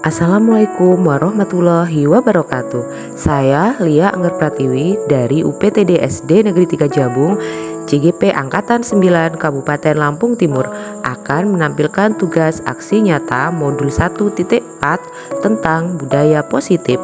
Assalamualaikum warahmatullahi wabarakatuh. Saya Lia Angger Pratiwi dari UPTD SD Negeri 3 Jabung, CGP Angkatan 9 Kabupaten Lampung Timur akan menampilkan tugas aksi nyata modul 1.4 tentang budaya positif.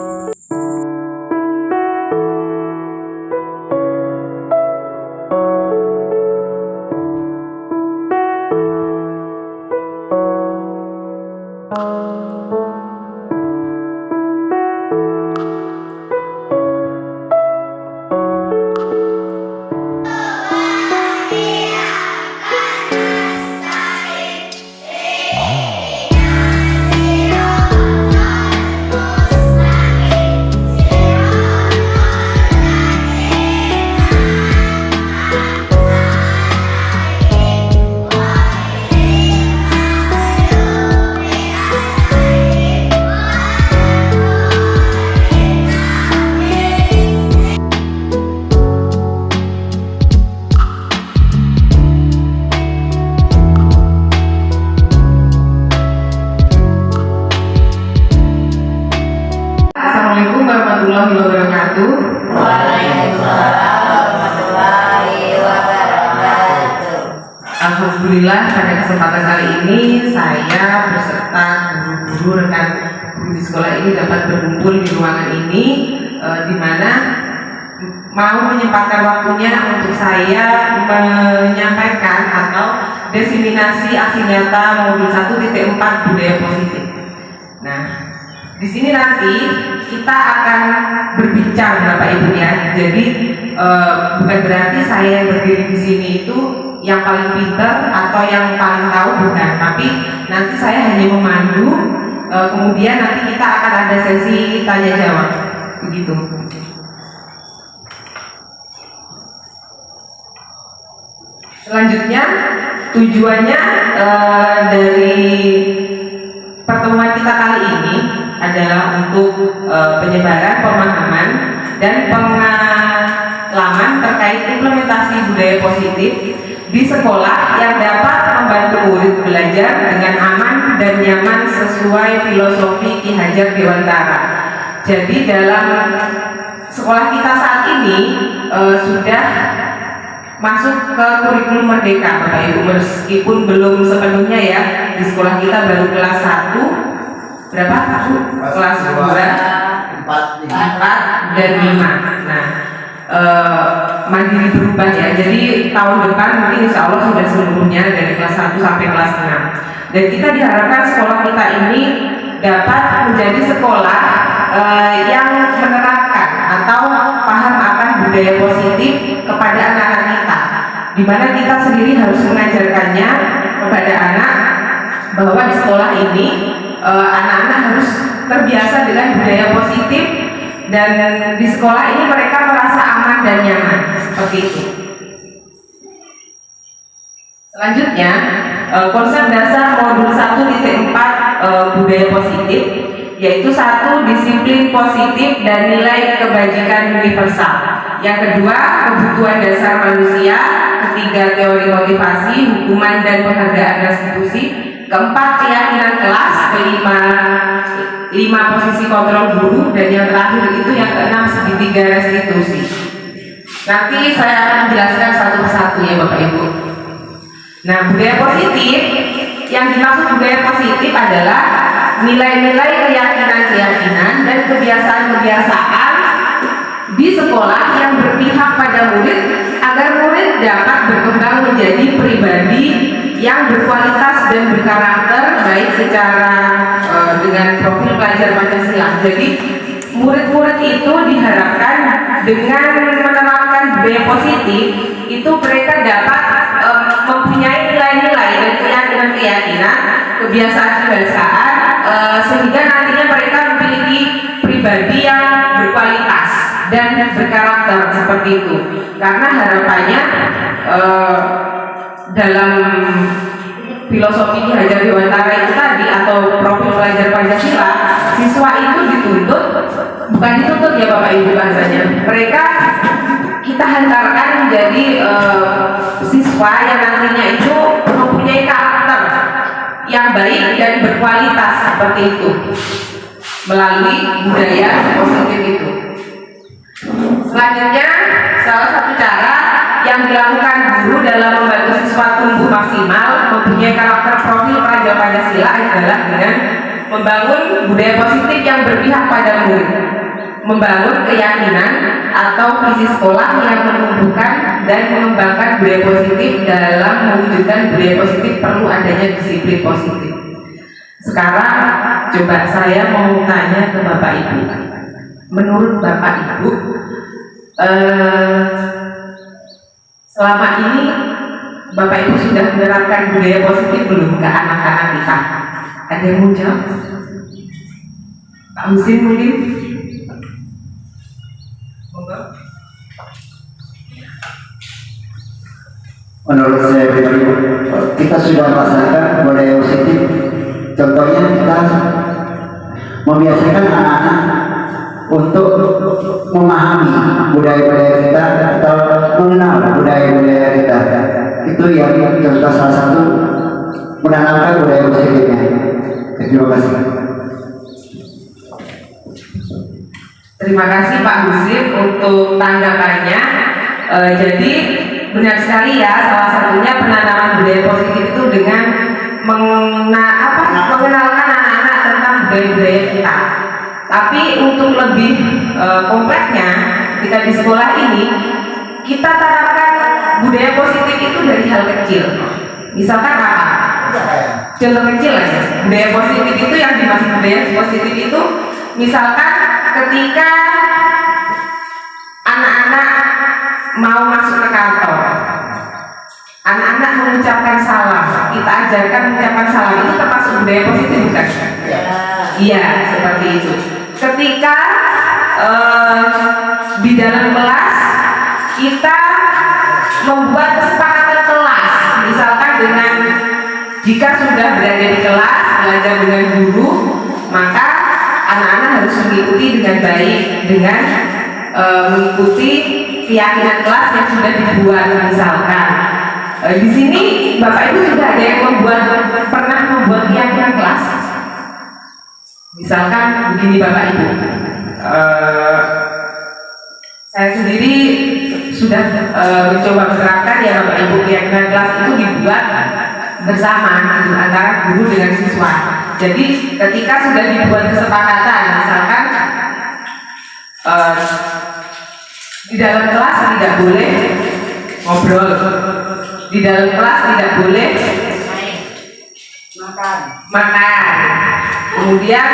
Assalamualaikum warahmatullahi wabarakatuh. Waalaikumsalam warahmatullahi wabarakatuh. Alhamdulillah pada kesempatan kali ini saya beserta guru-guru rekan guru di sekolah ini dapat berkumpul di ruangan ini, di mana mau menyempatkan waktunya untuk saya menyampaikan atau diseminasi aksi nyata modul 1.4 budaya positif. Nah, di sini nanti kita akan berbincang Bapak Ibu ya. Jadi bukan berarti saya yang berdiri di sini itu yang paling pintar atau yang paling tahu, bukan. Tapi nanti saya hanya memandu. Kemudian nanti kita akan ada sesi tanya jawab, begitu. Selanjutnya tujuannya dari pertemuan kita kali ini adalah untuk penyebaran pemahaman dan pengalaman terkait implementasi budaya positif di sekolah yang dapat membantu murid belajar dengan aman dan nyaman sesuai filosofi Ki Hajar Dewantara. Jadi dalam sekolah kita saat ini sudah masuk ke kurikulum merdeka Bapak Ibu, meskipun belum sepenuhnya ya. Di sekolah kita baru kelas 1 berapa? Kelas 2, 4 dan 5. Nah, mandiri berubah ya. Jadi tahun depan mungkin insya Allah sudah seluruhnya dari kelas 1 sampai kelas 6. Dan kita diharapkan sekolah kita ini dapat menjadi sekolah yang menerapkan atau paham akan budaya positif kepada anak-anak kita, di mana kita sendiri harus mengajarkannya kepada anak bahwa di sekolah ini anak-anak harus terbiasa dengan budaya positif, dan di sekolah ini mereka merasa aman dan nyaman, seperti itu. Selanjutnya, konsep dasar modul 1.4 budaya positif yaitu 1. Disiplin positif dan nilai kebajikan universal. Yang kedua, kebutuhan dasar manusia. Ketiga, teori motivasi, hukuman dan penghargaan restitusi. Keempat, keyakinan kelas. Kelima, 5 posisi kontrol guru. Dan yang terakhir itu yang keenam, segitiga restitusi. Nanti saya akan menjelaskan satu persatu ya Bapak Ibu. Nah, budaya positif, yang dimaksud budaya positif adalah nilai-nilai keyakinan-keyakinan dan kebiasaan-kebiasaan di sekolah yang berpihak pada murid agar murid dapat berkembang menjadi pribadi yang berkualitas dan berkarakter, baik secara dengan profil pelajar Pancasila. Jadi murid-murid itu diharapkan dengan menerapkan budaya positif itu mereka dapat mempunyai nilai-nilai dan keyakinan-keyakinan, kebiasaan-kebiasaan, sehingga nantinya mereka memiliki pribadi yang berkualitas dan berkarakter, seperti itu. Karena harapannya dalam filosofi Ki Hajar Dewantara itu tadi, atau profil pelajar Pancasila, siswa itu dituntut, bukan dituntut ya Bapak Ibu bahasanya, mereka kita hantarkan menjadi siswa yang nantinya itu mempunyai karakter yang baik dan berkualitas, seperti itu. melalui budaya positif itu. Selanjutnya, salah satu cara yang dilakukan guru dalam membantu siswa tumbuh maksimal mempunyai karakter profil pelajar Pancasila adalah dengan membangun budaya positif yang berpihak pada murid, membangun keyakinan atau visi sekolah yang menumbuhkan dan mengembangkan budaya positif. Dalam mewujudkan budaya positif perlu adanya disiplin positif. Sekarang coba saya mau tanya ke Bapak Ibu, menurut Bapak Ibu selama ini Bapak Ibu sudah menerapkan budaya positif belum ke anak-anak kita? Ada yang mau jawab? Pak Husin mungkin? Menurut saya pribadi, kita sudah melaksanakan budaya positif. Contohnya kita membiasakan anak-anak untuk memahami budaya-budaya kita atau mengenal budaya-budaya kita. Itu yang contoh salah satu menanamkan budaya positifnya. Terima kasih. Terima kasih Pak Husin untuk tanggapannya. Jadi benar sekali ya, salah satunya penanaman budaya positif itu dengan mengenalkan anak-anak tentang budaya-budaya kita. Tapi untuk lebih kompleksnya, ketika di sekolah ini kita terapkan budaya positif itu dari hal kecil. Misalkan apa? Contoh kecil aja. Budaya positif itu yang dimaksud budaya positif itu, misalkan ketika anak-anak mau masuk ke kantor, anak-anak mengucapkan salam, kita ajarkan mengucapkan salam, itu termasuk budaya positif bukan? Iya, seperti itu. Ketika di dalam kelas kita membuat kesepakatan kelas, misalkan dengan jika sudah berada di kelas belajar dengan guru, maka anak-anak harus mengikuti dengan baik dengan mengikuti keyakinan kelas yang sudah dibuat. Misalkan di sini Bapak Ibu sudah ada yang pernah membuat keyakinan kelas. Misalkan begini Bapak Ibu, saya sendiri sudah mencoba menerapkan ya Bapak Ibu, keyakinan kelas itu dibuat bersama gitu, antara guru dengan siswa. Jadi ketika sudah dibuat kesepakatan, misalkan di dalam kelas tidak boleh ngobrol, di dalam kelas tidak boleh makan, kemudian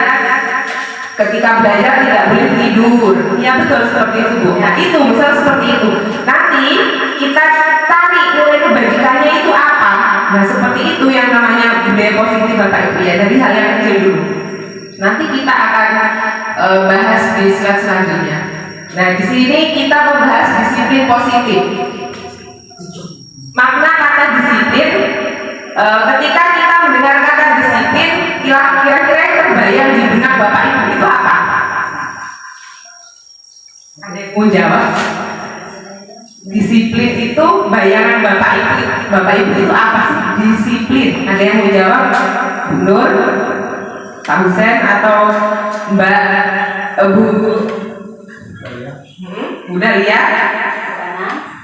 ketika belajar tidak boleh tidur. Ya betul, seperti itu Bu. Nah itu misal seperti itu, nanti kita tarik nilai kebajikannya itu apa. Nah seperti itu yang namanya budaya positif Bapak Ibu ya, dari hal yang kecil dulu. Nanti kita akan bahas di slide selanjutnya. Nah di sini kita membahas disiplin positif. Makna kata disiplin, ketika kita mendengar kata disiplin, kira-kira yang terbayang di benak Bapak Ibu itu apa? Ada yang mau jawab? Disiplin itu bayangan Bapak Ibu itu apa sih? Disiplin. Ada yang mau jawab? Bu Nur, Pak Husen atau Mbak Bu Dahlia?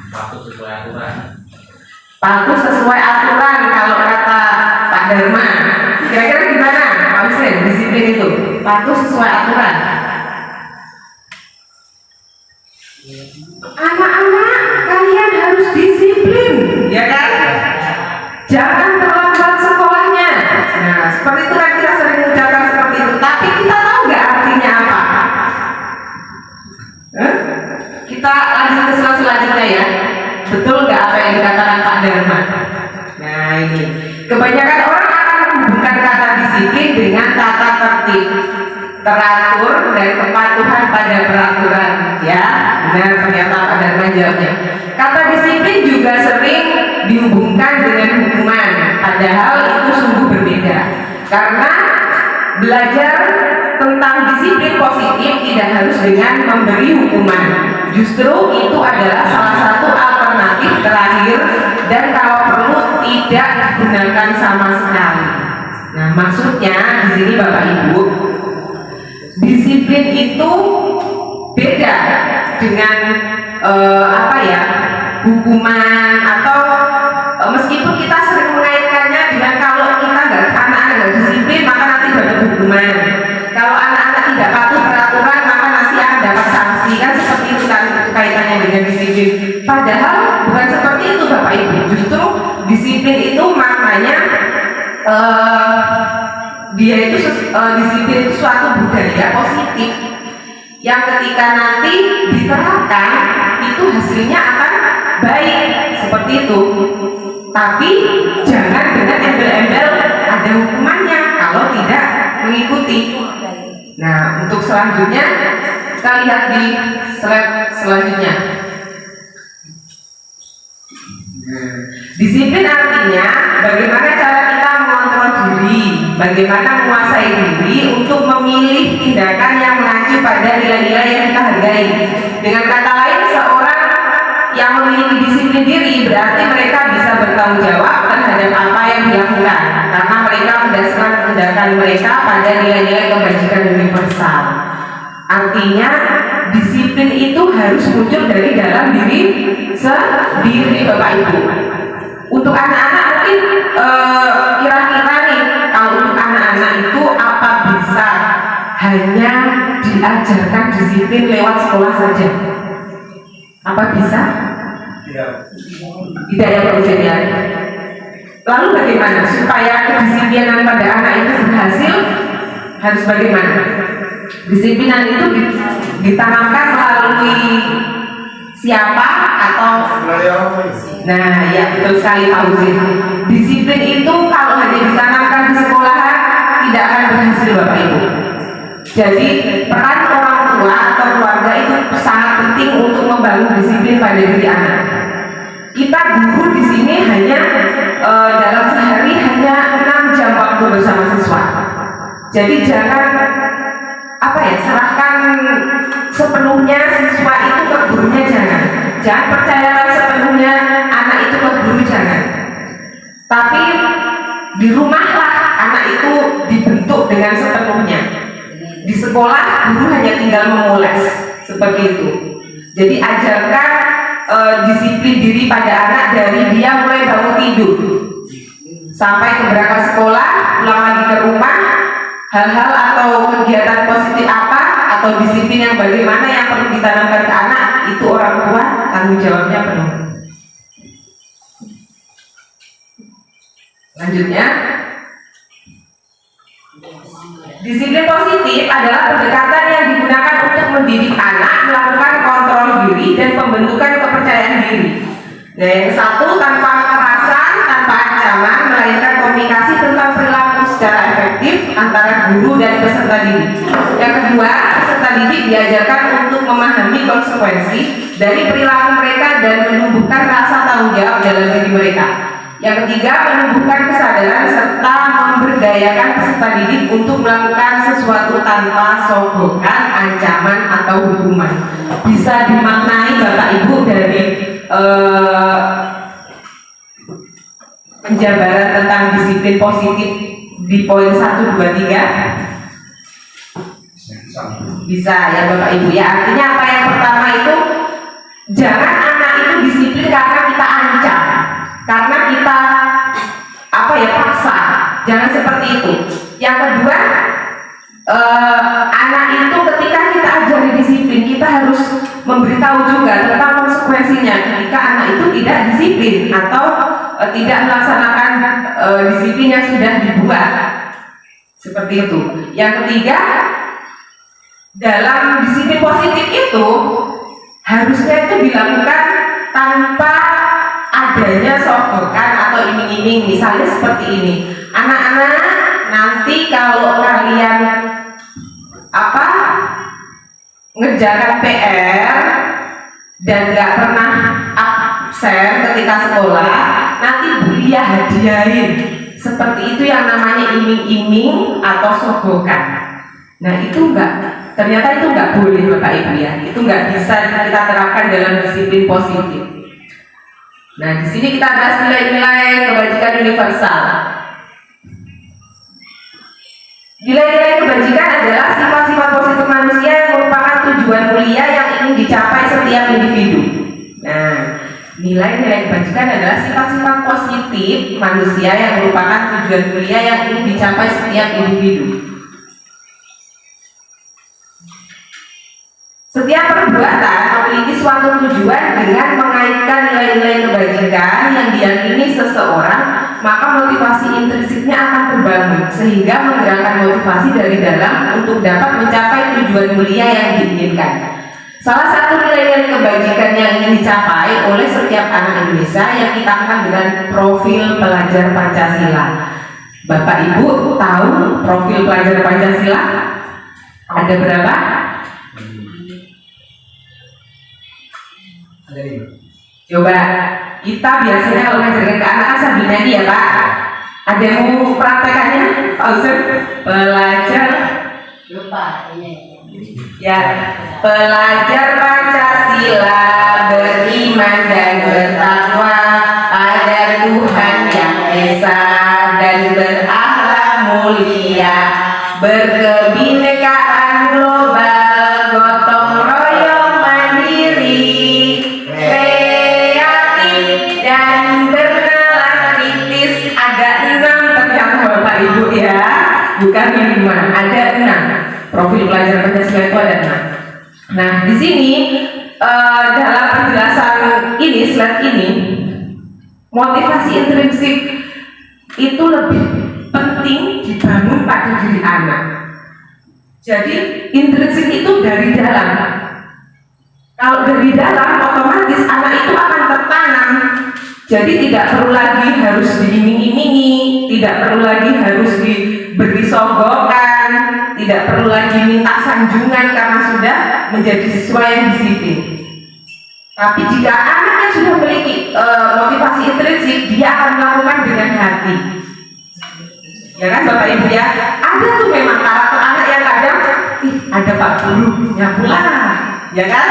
Patuh sesuai aturan. Patuh sesuai aturan kalau kata Pak Dharma. Kira-kira gimana Pak Husen disiplin itu? Patuh sesuai aturan. Anak-anak, kalian harus disiplin, ya kan? Jangan terlambat sekolahnya. Nah, seperti itu kan kita sering mengucapkan seperti itu. Tapi kita tahu nggak artinya apa? Kita lanjut ke slide selanjutnya ya. Betul nggak apa yang dikatakan Pak Dharma? Nah ini, kebanyakan orang akan menghubungkan kata disiplin dengan tata tertib, teratur, dan kepatuhan pada peraturan. Ya, benar ternyata Pak Dharma jawabnya. Kata disiplin juga sering dihubungkan dengan hukuman, padahal itu sungguh berbeda. Karena belajar tentang disiplin positif tidak harus dengan memberi hukuman. Justru itu adalah salah satu alternatif terakhir, dan kalau perlu tidak digunakan sama sekali. Nah, maksudnya di sini Bapak Ibu, disiplin itu beda dengan hukuman atau meskipun kita sering mengaitkannya dengan kalau kita anak-anak nggak disiplin maka nanti dapat hukuman, kalau anak-anak tidak patuh peraturan maka nanti akan dapat sanksi, kan seperti itu kan kaitannya dengan disiplin. Padahal bukan seperti itu Bapak Ibu, justru disiplin itu maknanya disiplin itu suatu budaya positif yang ketika nanti diterapkan itu hasilnya akan baik, seperti itu. Tapi jangan dengan embel-embel ada hukumannya kalau tidak mengikuti. Nah, untuk selanjutnya kita lihat di slide selanjutnya. Disiplin artinya bagaimana cara kita mengontrol diri, bagaimana menguasai diri untuk memilih tindakan yang mengacu pada nilai-nilai yang kita hargai. Dengan kata lain, seorang yang memiliki disiplin diri berarti mereka bisa bertanggung jawab terhadap apa yang dilakukan karena mereka mendasarkan tindakan mereka pada nilai-nilai kebajikan universal. Artinya disiplin itu harus muncul dari dalam diri sendiri Bapak Ibu. Untuk anak-anak mungkin kira-kira nih, kalau untuk anak-anak itu apa bisa hanya diajarkan disiplin lewat sekolah saja? Apa bisa? Tidak ya Pak Ujian. Lalu bagaimana supaya kedisiplinan pada anak itu berhasil? Harus bagaimana? Disiplinan itu ditanamkan melalui siapa atau ya betul sekali Pak Ujian. Disiplin itu kalau hanya ditanamkan di sekolahan tidak akan berhasil Bapak Ibu. Jadi peran orang tua atau keluarga itu sangat penting untuk membangun disiplin pada diri anak. Kita guru di sini hanya dalam sehari hanya 6 jam waktu bersama siswa. Jadi jangan serahkan sepenuhnya siswa itu ke gurunya, jangan percayakan sepenuhnya anak itu ke guru, jangan. Tapi di rumahlah anak itu dibentuk dengan sepenuhnya. Di sekolah guru hanya tinggal memoles, seperti itu. Jadi ajarkan disiplin diri pada anak dari dia mulai bangun tidur sampai ke berangkat sekolah, pulang lagi ke rumah. Hal-hal atau kegiatan positif apa atau disiplin yang bagaimana yang perlu ditanamkan ke anak, itu orang tua tanggung jawabnya penuh. Selanjutnya, disiplin positif adalah pendekatan yang digunakan untuk mendidik anak melakukan kontrol diri dan pembentukan kepercayaan diri. Nah, yang satu tanpa kekerasan, tanpa ancaman, melainkan komunikasi tentang perilaku secara efektif antara guru dan peserta didik. Yang kedua, peserta didik diajarkan untuk memahami konsekuensi dari perilaku mereka dan menumbuhkan rasa tanggung jawab dalam diri mereka. Yang ketiga, menumbuhkan kesadaran serta memberdayakan peserta didik untuk melakukan sesuatu tanpa sogokan, ancaman, atau hukuman. Bisa dimaknai Bapak Ibu dari penjabaran tentang disiplin positif di poin 1, 2, 3. Bisa ya Bapak Ibu ya. Artinya apa? Yang pertama itu jangan anak itu disiplin karena kita ancam, karena kita paksa. Jangan seperti itu. Yang kedua, anak itu ketika kita ajari disiplin, kita harus memberitahu juga tentang konsekuensinya ketika anak itu tidak disiplin atau tidak melaksanakan disiplin yang sudah dibuat. Seperti itu. Yang ketiga, dalam disiplin positif itu harusnya itu dilakukan tanpa adanya sogokan atau iming-iming. Misalnya seperti ini, anak-anak nanti kalau kalian ngerjakan PR dan nggak pernah absen ketika sekolah, nanti Bulia hadiahin. Seperti itu yang namanya iming-iming atau sogokan. Nah itu ternyata itu nggak boleh Bapak Ibu ya. Itu nggak bisa kita terapkan dalam disiplin positif. Nah di sini kita bahas nilai-nilai kebajikan universal. Nilai-nilai kebajikan adalah sifat-sifat positif manusia yang merupakan tujuan mulia yang ingin dicapai setiap individu. Nah, nilai-nilai kebajikan adalah sifat-sifat positif manusia yang merupakan tujuan mulia yang ingin dicapai setiap individu. Setiap perbuatan memiliki suatu tujuan dengan mengaitkan nilai-nilai kebajikan yang diyakini seseorang, maka motivasi intrinsiknya akan terbangun sehingga menggerakkan motivasi dari dalam untuk dapat mencapai tujuan mulia yang diinginkan. Salah satu nilai-nilai kebajikan yang ingin dicapai oleh setiap anak Indonesia yang kita kenal dengan profil pelajar Pancasila. Bapak Ibu tahu profil pelajar Pancasila? Ada berapa? Coba, kita biasanya kalau ngajarin ke anak kan sambil nyanyi ya Pak. Ada yang mau praktekannya? Pak Ustaz? Pelajar Lupa ini. ya, pelajar Pancasila beriman dan bertakwa pada Tuhan yang Esa dan berakhlak mulia, berkebinekaan global, gotong royong mandiri, kreatif dan bernalar kritis. Ada 6 ternyata Bapak Ibu ya, bukan 5, ada 6. Profil pelajar Pancasila itu ada 6. Nah, di sini dalam penjelasan ini, slide ini, motivasi intrinsik itu lebih penting dibangun pada diri anak. Jadi intrinsik itu dari dalam. Kalau dari dalam, otomatis anak itu akan tertanam. Jadi tidak perlu lagi harus diiming-imingi, tidak perlu lagi harus diberi sogokan, tidak perlu lagi minta sanjungan karena sudah menjadi siswa yang disiplin. Tapi jika anaknya sudah memiliki motivasi intrinsik, dia akan melakukan dengan hati. Ya kan Bapak Ibu ya? Ada tuh memang karakter anak yang kadang, ada Pak Guru, nyapulah, ya kan?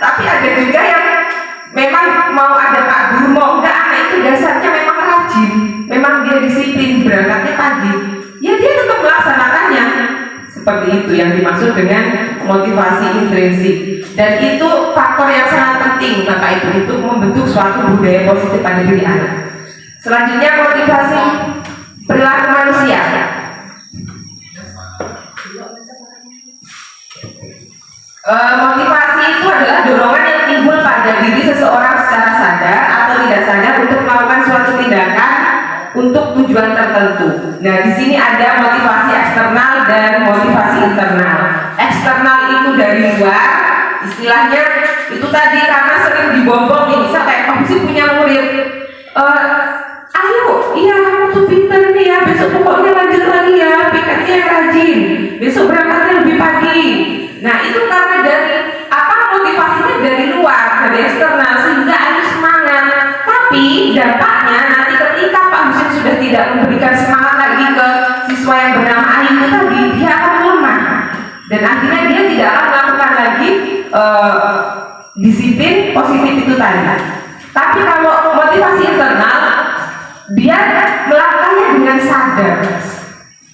Tapi ada juga yang memang mau ada Pak Guru, mau enggak, anak itu dasarnya memang rajin, memang dia disiplin, berangkatnya pagi, ya dia tetap melaksanakannya. Seperti itu yang dimaksud dengan motivasi intrinsik. Dan itu faktor yang sangat penting Bapak Ibu untuk membentuk suatu budaya positif pada diri anak. Selanjutnya motivasi perilaku manusia. Motivasi itu adalah dorongan yang timbul pada diri seseorang secara sadar atau tidak sadar untuk melakukan suatu tindakan untuk tujuan tertentu. Nah, di sini ada motivasi eksternal dan motivasi internal. Eksternal itu dari luar, istilahnya itu tadi karena sering dibombong nih, misal kayak kamu sih punya murid, ayo, iya kamu tuh pintar nih ya, besok pokoknya lanjut lagi ya, pikirnya yang rajin, besok berangkatnya lebih pagi. Nah, itu karena dari apa, motivasinya dari luar, dari eksternal, sehingga ada semangat. Tapi dampaknya nanti ketika Pak Husin sudah tidak memberikan semangat lagi ke siswa yang bernama Ayu itu tadi, dia akan lemah dan akhirnya dia tidak akan melakukan lagi disiplin positif itu tadi. Tapi kalau motivasi internal, dia melakukannya dengan sadar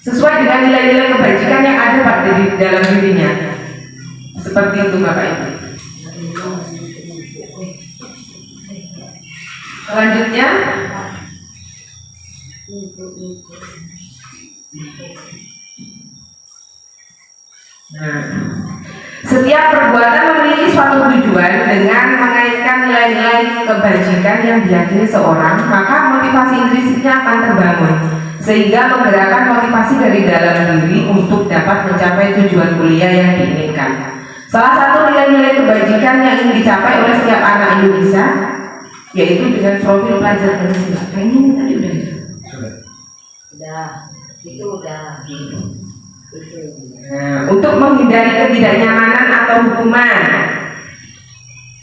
sesuai dengan nilai-nilai kebajikan yang ada pada dalam dirinya. Seperti itu Bapak Ibu. Selanjutnya, setiap perbuatan memiliki suatu tujuan dengan mengaitkan nilai-nilai kebajikan yang diyakini seorang, maka motivasi intrinsiknya akan terbangun sehingga menggerakkan motivasi dari dalam diri untuk dapat mencapai tujuan mulia yang diinginkan. Salah satu nilai-nilai kebajikan yang ingin dicapai oleh setiap anak Indonesia yaitu dengan profil pelajar Pancasila. Kayaknya ini tadi udah. Itu udah. Nah, untuk menghindari ketidaknyamanan atau hukuman.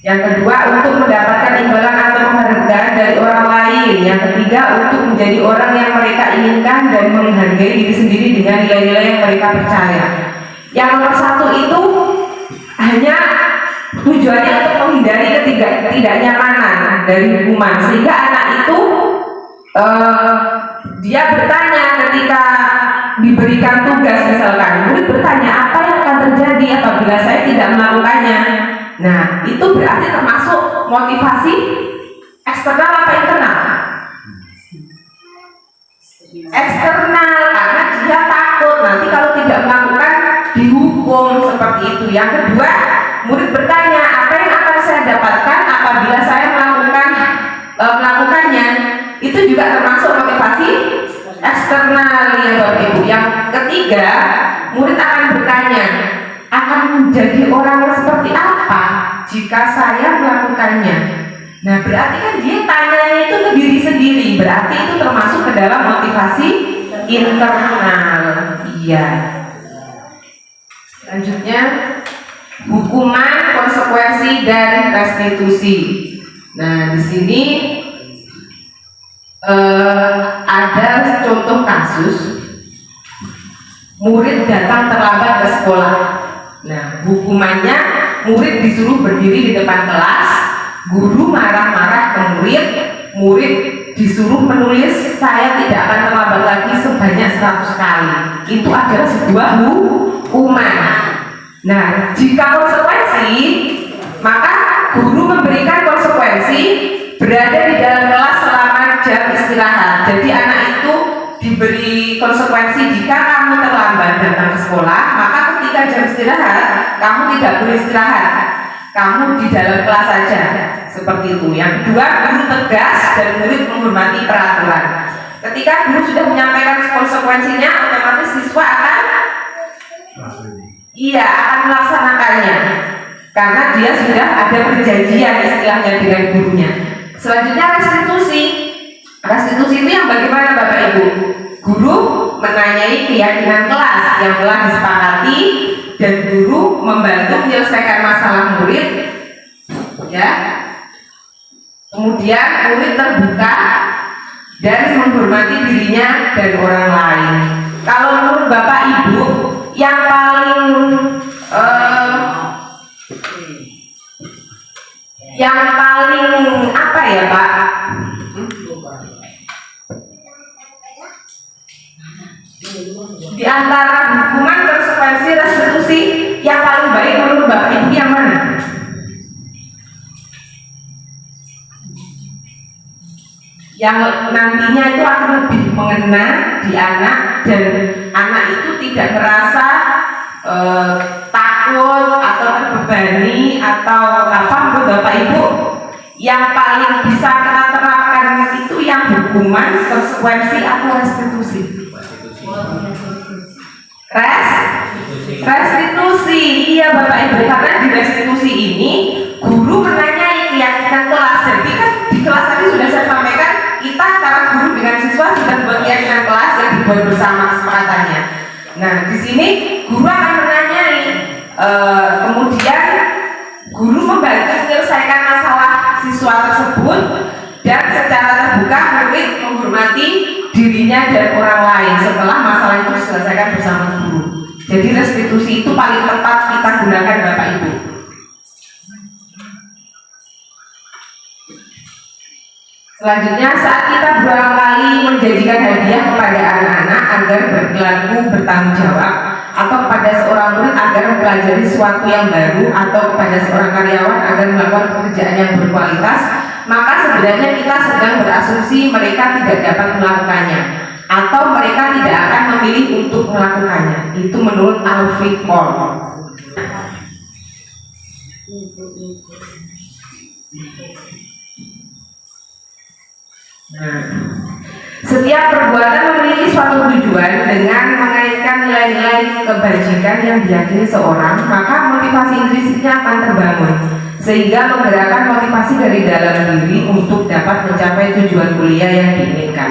Yang kedua, untuk mendapatkan imbalan atau penghargaan dari orang lain. Yang ketiga, untuk menjadi orang yang mereka inginkan dan menghargai diri sendiri dengan nilai-nilai yang mereka percaya. Yang nomor 1 itu hanya tujuannya untuk menghindari ketidaknyamanan dari hukuman, sehingga anak itu dia bertanya ketika diberikan tugas misalkan, murid bertanya apa yang akan terjadi apabila saya tidak melakukannya. Nah, itu berarti termasuk motivasi eksternal apa internal? Eksternal, karena dia takut nanti kalau tidak melakukan dihukum seperti itu. Yang kedua, murid bertanya apa yang akan saya dapatkan apabila saya melakukannya. Itu juga termasuk motivasi eksternal ya Bapak Ibu. Yang ketiga, murid akan bertanya akan menjadi orang seperti apa jika saya melakukannya. Nah, berarti kan dia tanyanya itu ke diri sendiri, berarti itu termasuk ke dalam motivasi internal. Iya. Selanjutnya, hukuman, konsekuensi, dan restitusi. Nah, di sini ada contoh kasus murid datang terlambat ke sekolah. Nah, hukumannya murid disuruh berdiri di depan kelas, guru marah-marah ke murid disuruh menulis saya tidak akan terlambat lagi sebanyak 100 kali. Itu adalah sebuah hukuman. Nah, jika konsekuensi, maka guru memberikan konsekuensi berada di dalam kelas selama jam istirahat. Jadi anak itu diberi konsekuensi jika kamu terlambat datang ke sekolah, maka ketika jam istirahat kamu tidak boleh istirahat, kamu di dalam kelas saja. Seperti itu. Yang kedua, guru tegas dan murid menghormati peraturan. Ketika guru sudah menyampaikan konsekuensinya, otomatis siswa akan melaksanakannya karena dia sudah ada perjanjian istilahnya dengan gurunya. Selanjutnya restitusi. Restitusi itu yang bagaimana Bapak Ibu? Guru menanyai keyakinan kelas yang telah disepakati dan guru membantu menyelesaikan masalah murid, ya. Kemudian murid terbuka dan menghormati dirinya dan orang lain. Kalau menurut Bapak Ibu, yang paling apa ya Pak? Di antara hukuman, konsekuensi, restitusi, yang paling baik menurut Bapak Ibu yang mana? Yang nantinya itu akan lebih mengena di anak dan anak itu tidak merasa takut atau terbebani atau apa menurut Bapak Ibu? Yang paling bisa kita terapkan itu yang hukuman, konsekuensi atau restitusi? Restitusi, iya Bapak Ibu, karena di restitusi ini guru menanyai keyakinan kelas. Jadi kan di kelas tadi sudah saya sampaikan, kita antara guru dengan siswa sudah membuat keyakinan kelas yang dibuat bersama kesepakatannya. Nah, di sini guru akan menanyai, kemudian guru membantu menyelesaikan masalah siswa tersebut dan secara terbuka murid menghormati dirinya dan orang lain setelah masalah itu diselesaikan bersama guru. Jadi restitusi itu paling tepat kita gunakan Bapak Ibu. Selanjutnya, saat kita berulang kali menjanjikan hadiah kepada anak-anak agar berperilaku bertanggung jawab, atau kepada seorang murid agar mempelajari sesuatu yang baru, atau kepada seorang karyawan agar melakukan pekerjaan yang berkualitas, maka sebenarnya kita sedang berasumsi mereka tidak dapat melakukannya, atau mereka tidak akan memilih untuk melakukannya. Itu menurut Alfred Korn. Nah, setiap perbuatan memiliki suatu tujuan. Dengan mengaitkan nilai-nilai kebajikan yang diyakini seorang, maka motivasi intrinsiknya akan terbangun, sehingga menggerakkan motivasi dari dalam diri untuk dapat mencapai tujuan kuliah yang diinginkan.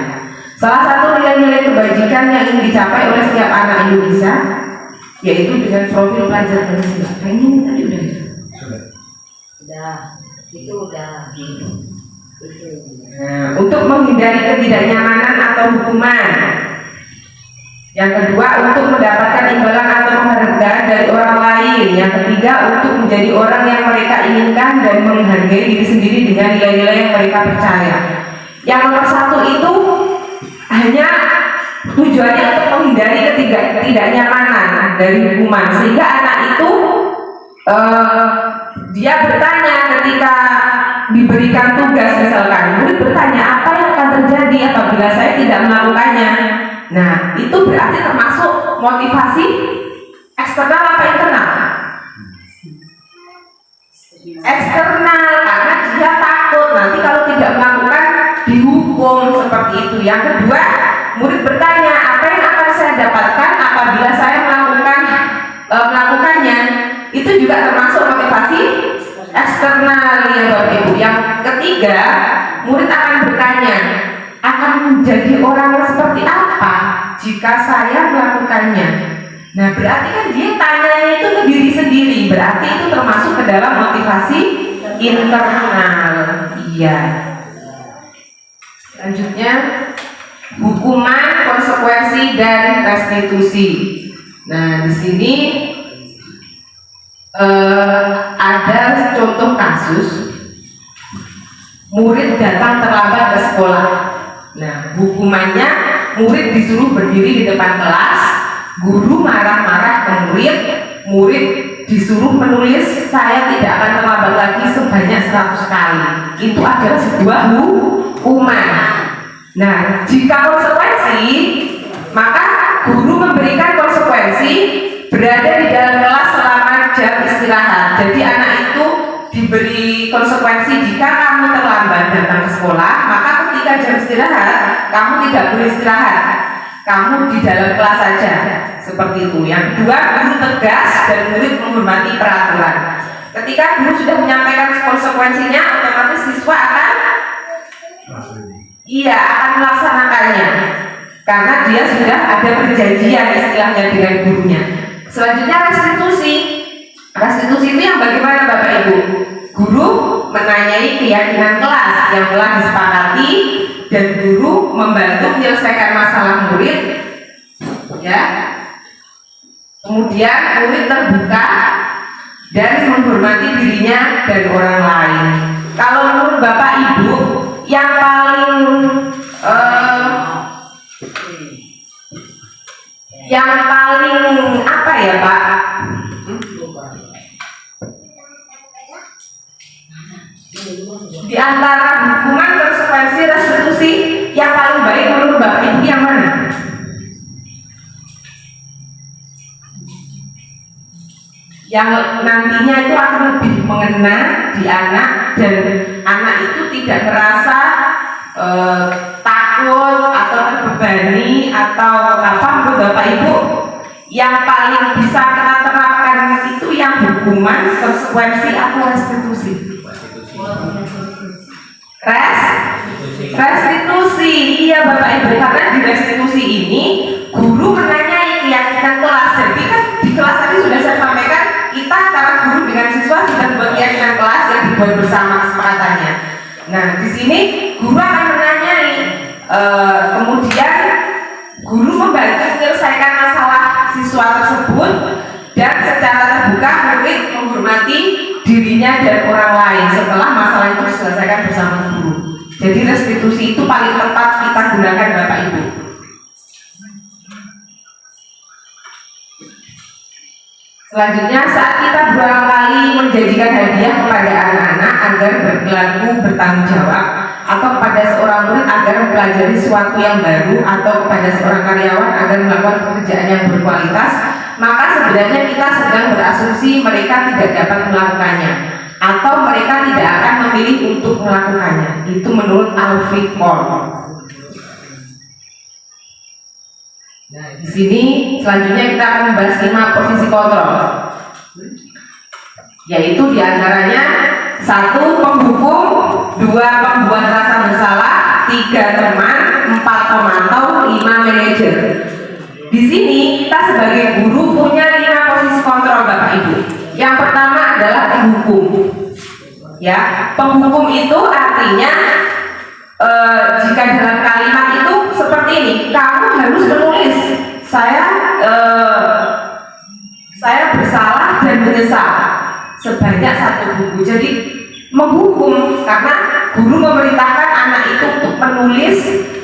Salah satu nilai-nilai kebajikan yang ingin dicapai oleh setiap anak Indonesia yaitu dengan profil pelajar Pancasila. Kayaknya ini tadi udah. Itu udah. Nah, untuk menghindari ketidaknyamanan atau hukuman. Yang kedua, untuk mendapatkan imbalan atau penghargaan dari orang lain. Yang ketiga, untuk menjadi orang yang mereka inginkan dan menghargai diri sendiri dengan nilai-nilai yang mereka percaya. Yang nomor satu itu hanya tujuannya untuk menghindari ketidaknyamanan dari hukuman, sehingga anak itu dia bertanya ketika diberikan tugas, misalkan murid bertanya apa yang akan terjadi apabila saya tidak melakukannya. Nah, itu berarti termasuk motivasi eksternal apa internal? Eksternal, karena dia takut nanti kalau tidak melakukan dihukum, seperti itu. Yang kedua, murid bertanya apa yang akan saya dapatkan apabila saya melakukannya. Itu juga termasuk motivasi eksternal, ya Bapak Ibu. Yang ketiga, murid akan bertanya akan menjadi orang yang seperti apa jika saya melakukannya. Nah, berarti kan dia tanyanya itu ke diri sendiri, berarti itu termasuk ke dalam motivasi internal. Iya. Selanjutnya, hukuman, konsekuensi, dan restitusi. Nah, di sini ada contoh kasus murid datang terlambat ke sekolah. Nah, hukumannya murid disuruh berdiri di depan kelas, guru marah-marah ke murid disuruh menulis saya tidak akan terlambat lagi sebanyak 100 kali. Itu adalah sebuah hukuman. Nah, jika konsekuensi, maka guru memberikan konsekuensi berada di dalam kelas selama jam istirahat. Jadi anak itu diberi konsekuensi jika kamu terlambat datang ke sekolah, maka ketika jam istirahat kamu tidak boleh istirahat, kamu di dalam kelas saja, seperti itu. Yang kedua, guru tegas dan murid menghormati peraturan. Ketika guru sudah menyampaikan konsekuensinya, otomatis siswa akan melaksanakannya karena dia sudah ada perjanjian istilahnya dengan gurunya. Selanjutnya, restitusi. Restitusi itu yang bagaimana Bapak Ibu? Guru menanyai keyakinan kelas yang telah disepakati dan guru membantu menyelesaikan masalah murid, ya. Kemudian murid terbuka dan menghormati dirinya dan orang lain. Kalau menurut Bapak Ibu, yang paling apa ya Pak? Di antara hukuman, konsekuensi, restitusi, yang paling baik menurut Bapak Ibu yang mana? Yang nantinya itu akan lebih mengena di anak, dan anak itu tidak merasa takut atau terbebani atau apa menurut Bapak Ibu? Yang paling bisa kita terapkan itu yang hukuman, konsekuensi atau restitusi? Restitusi, iya Bapak Ibu, karena di restitusi ini guru menanyai keyakinan kelas. Jadi kan di kelas tadi sudah saya sampaikan, kita antara guru dengan siswa sudah membuat keyakinan kelas yang dibuat bersama kesepakatannya. Nah, di sini guru akan menanyai, kemudian guru membantu menyelesaikan masalah siswa tersebut, dan secara terbuka murid menghormati dirinya dan orang lain setelah masalah itu diselesaikan bersama guru. Jadi restitusi itu paling tepat kita gunakan Bapak Ibu. Selanjutnya, saat kita berulang kali menjanjikan hadiah kepada anak-anak agar berperilaku bertanggung jawab, atau kepada seorang murid agar mempelajari sesuatu yang baru, atau kepada seorang karyawan agar melakukan pekerjaan yang berkualitas, maka sebenarnya kita sedang berasumsi mereka tidak dapat melakukannya, atau mereka tidak akan memilih untuk melakukannya. Itu menurut Alfred Korn. Nah, di sini selanjutnya kita akan membahas 5 posisi kontrol, yaitu diantaranya 1. Penghukum, 2. Pembuat rasa bersalah, 3. Teman, 4. Pemantau, 5. Manajer. Di sini kita sebagai guru punya 5 posisi kontrol Bapak Ibu. Yang pertama adalah penghukum. Ya, penghukum itu artinya jika dalam kalimat itu seperti ini, kamu harus menulis saya bersalah dan menyesal sebanyak 1 buku. Jadi menghukum karena guru memerintahkan anak itu untuk menulis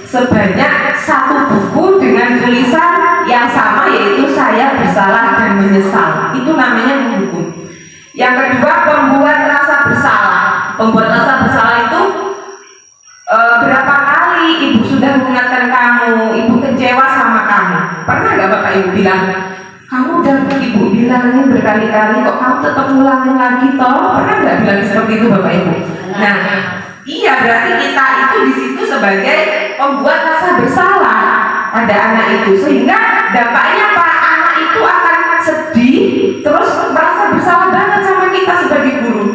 sebanyak 1 buku dengan tulisan yang sama, yaitu saya bersalah dan menyesal. Itu namanya menghukum. Yang kedua, pembuat rasa bersalah. Pembuat rasa bersalah itu berapa kali ibu sudah mengingatkan kamu, ibu kecewa sama kamu. Pernah nggak bapak ibu bilang, kamu udah ibu bilangin berkali-kali kok kamu tetap ngulangin lagi toh? Pernah nggak bilang seperti itu bapak ibu? Nah, iya, berarti kita itu di situ sebagai pembuat rasa bersalah pada anak itu, sehingga dampaknya apa? Anak itu akan sedih, terus merasa bersalah banget sama kita sebagai guru.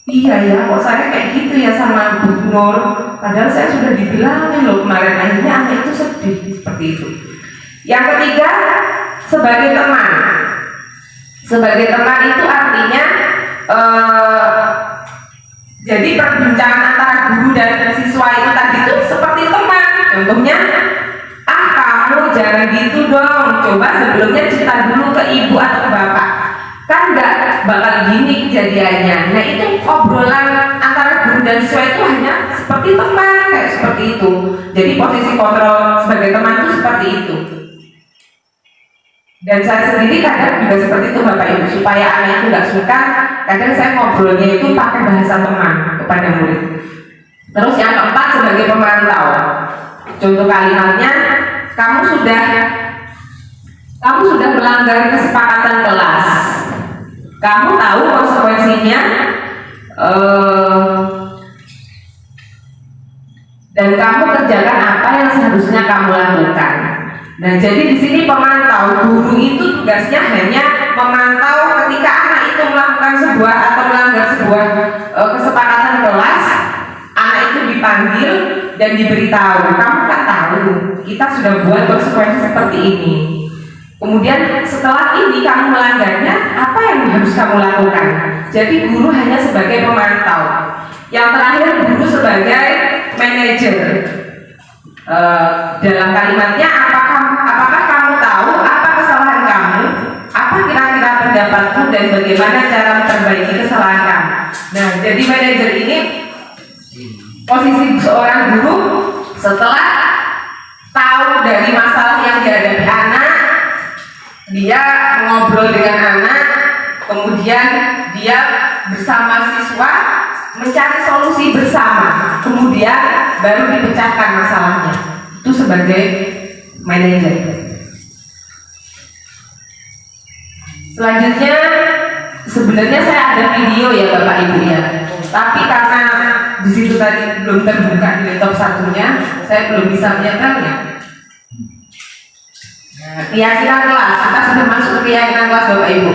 Iya ya, kok saya kayak gitu ya sama Bu Nur, padahal saya sudah dibilangin loh kemarin. Akhirnya anak itu sedih seperti itu. Yang ketiga, sebagai teman. Sebagai teman itu artinya jadi perbincangan antara guru dan siswa itu tadi itu seperti teman. Contohnya, kamu jangan gitu dong, coba sebelumnya cerita dulu ke ibu atau ke bapak, kan nggak bakal gini kejadiannya. Nah, itu obrolan antara guru dan siswa itu hanya seperti teman, kayak seperti itu. Jadi posisi kontrol sebagai teman itu seperti itu. Dan saya sendiri kadang juga seperti itu bapak ibu, supaya anak itu nggak suka, kadang saya ngobrolnya itu pakai bahasa teman kepada murid. Terus yang keempat, sebagai pemantau. Contoh kalimatnya, kamu sudah melanggar kesepakatan kelas, kamu tahu konsekuensinya, dan kamu kerjakan apa yang seharusnya kamu lakukan. Nah, jadi di sini pemantau, guru itu tugasnya hanya memantau ketika anak itu melakukan sebuah atau melanggar sebuah kesepakatan kelas. Anak itu dipanggil dan diberitahu, kamu kan tahu kita sudah buat konsekuensi seperti ini. Kemudian setelah ini kamu melanggarnya, apa yang harus kamu lakukan? Jadi guru hanya sebagai pemantau. Yang terakhir, guru sebagai manajer. Dalam kalimatnya, apakah kamu tahu apa kesalahan kamu? Apa kira-kira pendapatmu dan bagaimana cara memperbaiki kesalahan kamu? Nah, jadi manajer ini posisi seorang guru setelah tahu dari masalah yang dihadapi anak, dia ngobrol dengan anak, kemudian dia bersama siswa mencari solusi bersama, kemudian baru dipecahkan masalahnya. Itu sebagai manajer. Selanjutnya, sebenarnya saya ada video ya Bapak Ibu ya, tapi karena di situ tadi belum terbuka di laptop satunya, saya belum bisa menyetelnya. Keyakinan kelas, kita sudah masuk ke keyakinan kelas Bapak Ibu.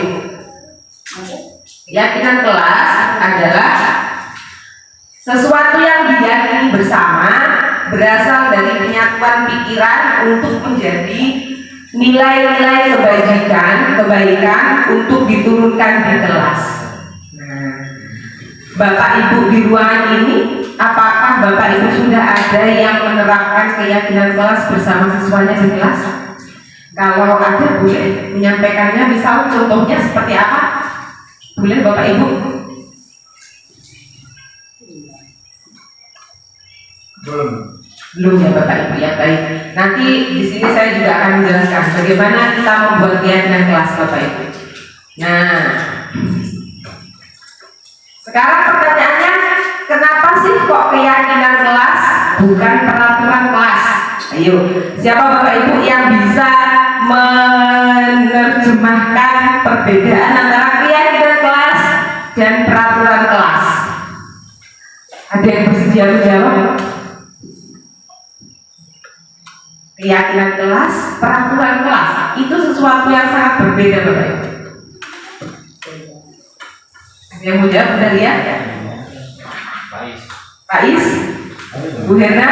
Keyakinan kelas adalah sesuatu yang diyakini bersama, berasal dari penyatuan pikiran untuk menjadi nilai-nilai kebaikan untuk diturunkan di kelas. Bapak Ibu di ruangan ini, apakah Bapak Ibu sudah ada yang menerapkan keyakinan kelas bersama siswanya di kelas? Kalau ada, boleh menyampaikannya, misal contohnya seperti apa? Boleh Bapak Ibu? Belum ya Bapak Ibu ya, baik. Nanti di sini saya juga akan menjelaskan bagaimana kita membuat keyakinan kelas Bapak Ibu. Nah, sekarang pertanyaannya, kenapa sih kok keyakinan kelas bukan peraturan kelas? Ayo, siapa Bapak Ibu yang bisa menerjemahkan perbedaan antara keyakinan kelas dan peraturan kelas? Ada yang bersedia menjawab? Keyakinan kelas, peraturan kelas itu sesuatu yang sangat berbeda Bapak Ibu. Yang mau jawab udah lihat ya? Pak Is, Bu Hena,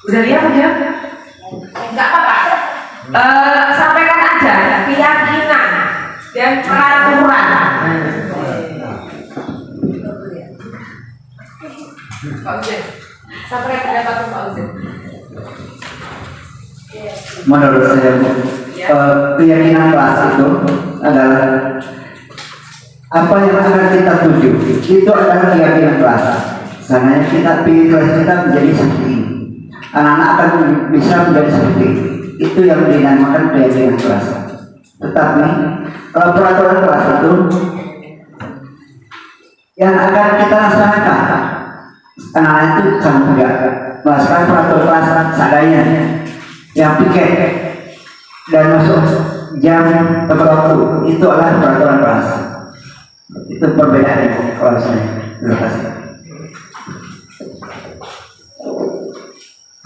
udah lihat aja? Enggak apa-apa. Sampaikan aja keyakinan dan peraturan. Pak Uzen, sampaikan pendapat Pak Uzen. Menurut saya, keyakinan kelas itu adalah apa yang akan kita tuju. Itu adalah keyakinan kelas. Seandainya kita pilih kelas kita menjadi seperti ini, anak-anak akan bisa menjadi seperti ini. Itu yang dinamakan pendidikan kelas. Tetapi kalau peraturan kelas itu yang akan kita laksanakan, anak-anak itu sama juga melaksanakan peraturan kelas seadanya, yang piket dan masuk jam tepat waktu itu adalah peraturan kelas. Itu perbedaan kalau saya. Terima kasih.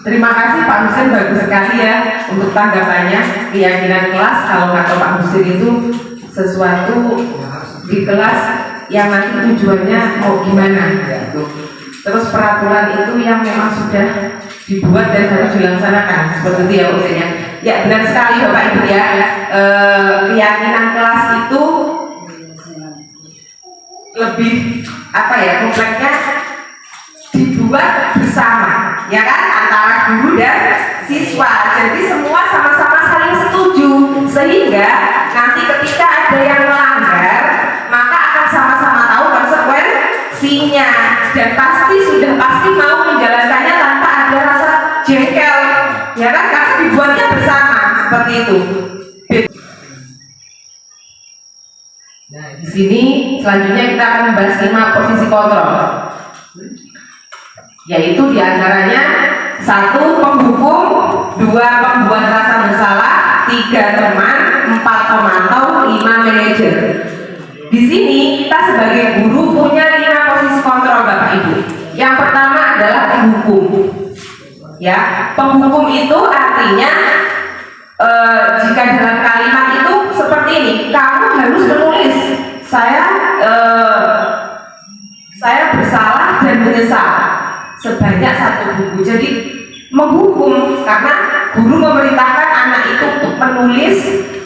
Terima kasih Pak Husin, bagus sekali ya untuk tanggapannya. Keyakinan kelas kalau kata Pak Husin itu sesuatu di kelas yang nanti tujuannya mau gimana gitu. Terus peraturan itu yang memang sudah dibuat dan harus dilaksanakan seperti itu ya Husinnya. Ya benar sekali Bapak Ibu ya. Keyakinan kelas itu lebih apa ya, kompleksnya dibuat bersama ya kan, antara guru dan siswa. Jadi semua sama-sama saling setuju, sehingga nanti ketika ada yang melanggar maka akan sama-sama tahu konsekuensinya, dan sudah pasti mau menjalankannya tanpa ada rasa jengkel ya kan, karena dibuatnya bersama seperti itu. Nah, di sini selanjutnya kita akan membahas 5 posisi kontrol, yaitu diantaranya 1 penghukum, 2 pembuat rasa bersalah, 3 teman, 4 pemantau, 5 manajer. Di sini kita sebagai guru punya 5 posisi kontrol Bapak Ibu. Yang pertama adalah penghukum. Ya, penghukum itu artinya jika dalam kalimat itu seperti ini, kamu harus menulis saya bersalah dan menyesal sebanyak 1 buku. Jadi menghukum karena guru memerintahkan anak itu untuk menulis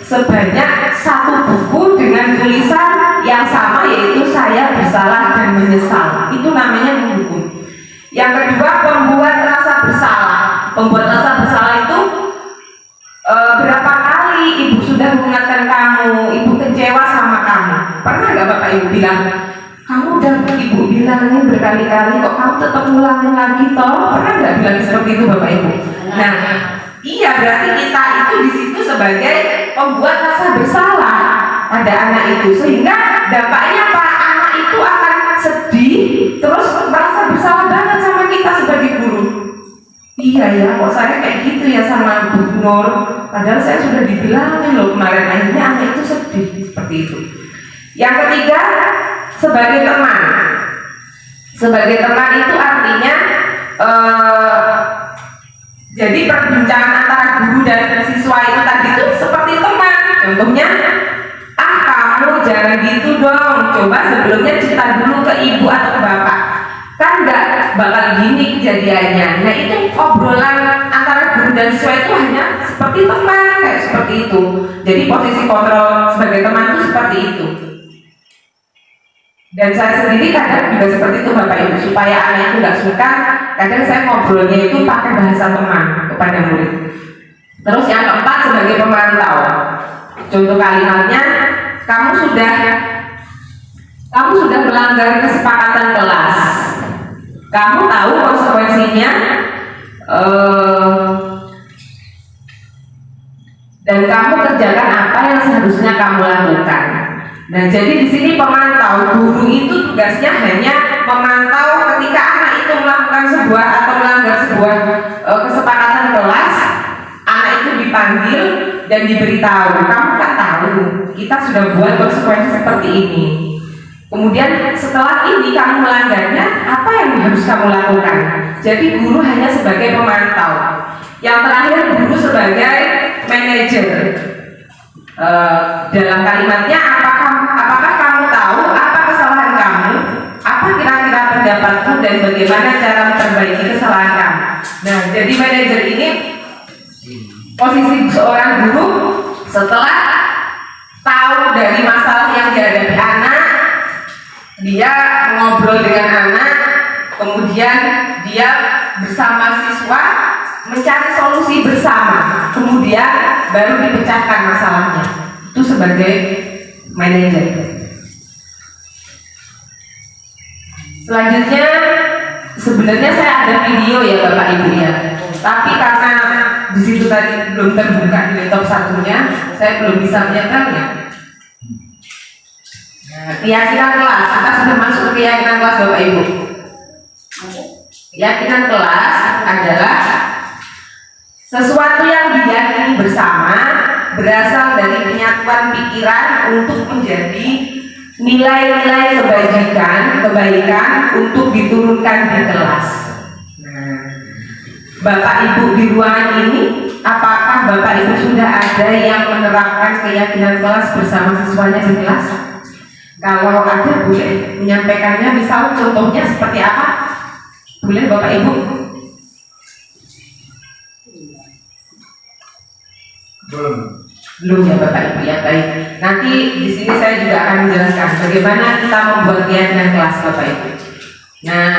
sebanyak 1 buku dengan tulisan yang sama, yaitu saya bersalah dan menyesal. Itu namanya menghukum. Yang kedua, pembuat rasa bersalah. Pembuat rasa bersalah itu berapa kali ibu sudah mengingatkan kamu, ibu kecewa sama kamu. Pernah nggak Bapak Ibu bilang, kamu udah ibu bilangin berkali-kali kok kamu tetap ngulangin lagi toh? Pernah nggak bilang seperti itu Bapak Ibu? Nah, iya, berarti kita itu di situ sebagai pembuat rasa bersalah pada anak itu, sehingga dampaknya Pak, anak itu akan sedih terus merasa bersalah banget sama kita sebagai guru. Iya ya, kok saya kayak gitu ya sama Bu Nur, padahal saya sudah dibilangin loh kemarin. Akhirnya anak itu sedih seperti itu. Yang ketiga, sebagai teman. Sebagai teman itu artinya jadi perbincangan antara guru dan siswa itu tadi itu seperti teman. Contohnya, kamu jangan gitu dong, coba sebelumnya cerita dulu ke ibu atau ke bapak, kan nggak bakal gini kejadiannya. Nah, itu obrolan antara guru dan siswa itu hanya seperti teman, kayak seperti itu. Jadi posisi kontrol sebagai teman itu seperti itu. Dan saya sendiri kadang juga seperti itu Bapak Ibu, supaya anak itu nggak suka, kadang saya ngobrolnya itu pakai bahasa teman kepada murid. Terus yang keempat, sebagai pemantau. Contoh kalimatnya, kamu sudah melanggar kesepakatan kelas, kamu tahu konsekuensinya, dan kamu kerjakan apa yang seharusnya kamu lakukan. Nah, jadi di sini pemantau, guru itu tugasnya hanya memantau ketika anak itu melakukan sebuah atau melanggar sebuah kesepakatan kelas. Anak itu dipanggil dan diberitahu, kamu kan tahu kita sudah buat konsekuensi seperti ini. Kemudian setelah ini kamu melanggarnya, apa yang harus kamu lakukan? Jadi guru hanya sebagai pemantau. Yang terakhir, guru sebagai manajer. Dalam kalimatnya, apakah kamu tahu apa kesalahan kamu? Apa kira-kira pendapatmu dan bagaimana cara memperbaiki kesalahan kamu? Nah, jadi manajer ini posisi seorang guru setelah tahu dari masalah yang dihadapi anak, dia ngobrol dengan anak, kemudian dia bersama siswa mencari solusi bersama, kemudian baru dipecahkan masalahnya. Itu sebagai manajer. Selanjutnya sebenarnya saya ada video ya Bapak Ibu ya, tapi karena di situ tadi belum terbuka di laptop satunya, saya belum bisa menyetelnya. Nah, keyakinan kelas, kita sudah masuk ke keyakinan kelas Bapak Ibu. Keyakinan kelas adalah sesuatu yang diyakini bersama berasal dari penyatuan pikiran untuk menjadi nilai-nilai kebaikan untuk diturunkan di kelas. Nah, Bapak Ibu di ruangan ini, apakah Bapak Ibu sudah ada yang menerapkan keyakinan kelas bersama siswanya di kelas? Kalau ada, boleh menyampaikannya, misal contohnya seperti apa? Boleh Bapak Ibu? Belum ya Bapak Ibu ya, baik. Nanti di sini saya juga akan menjelaskan bagaimana kita membuat keyakinan kelas Bapak Ibu. Nah,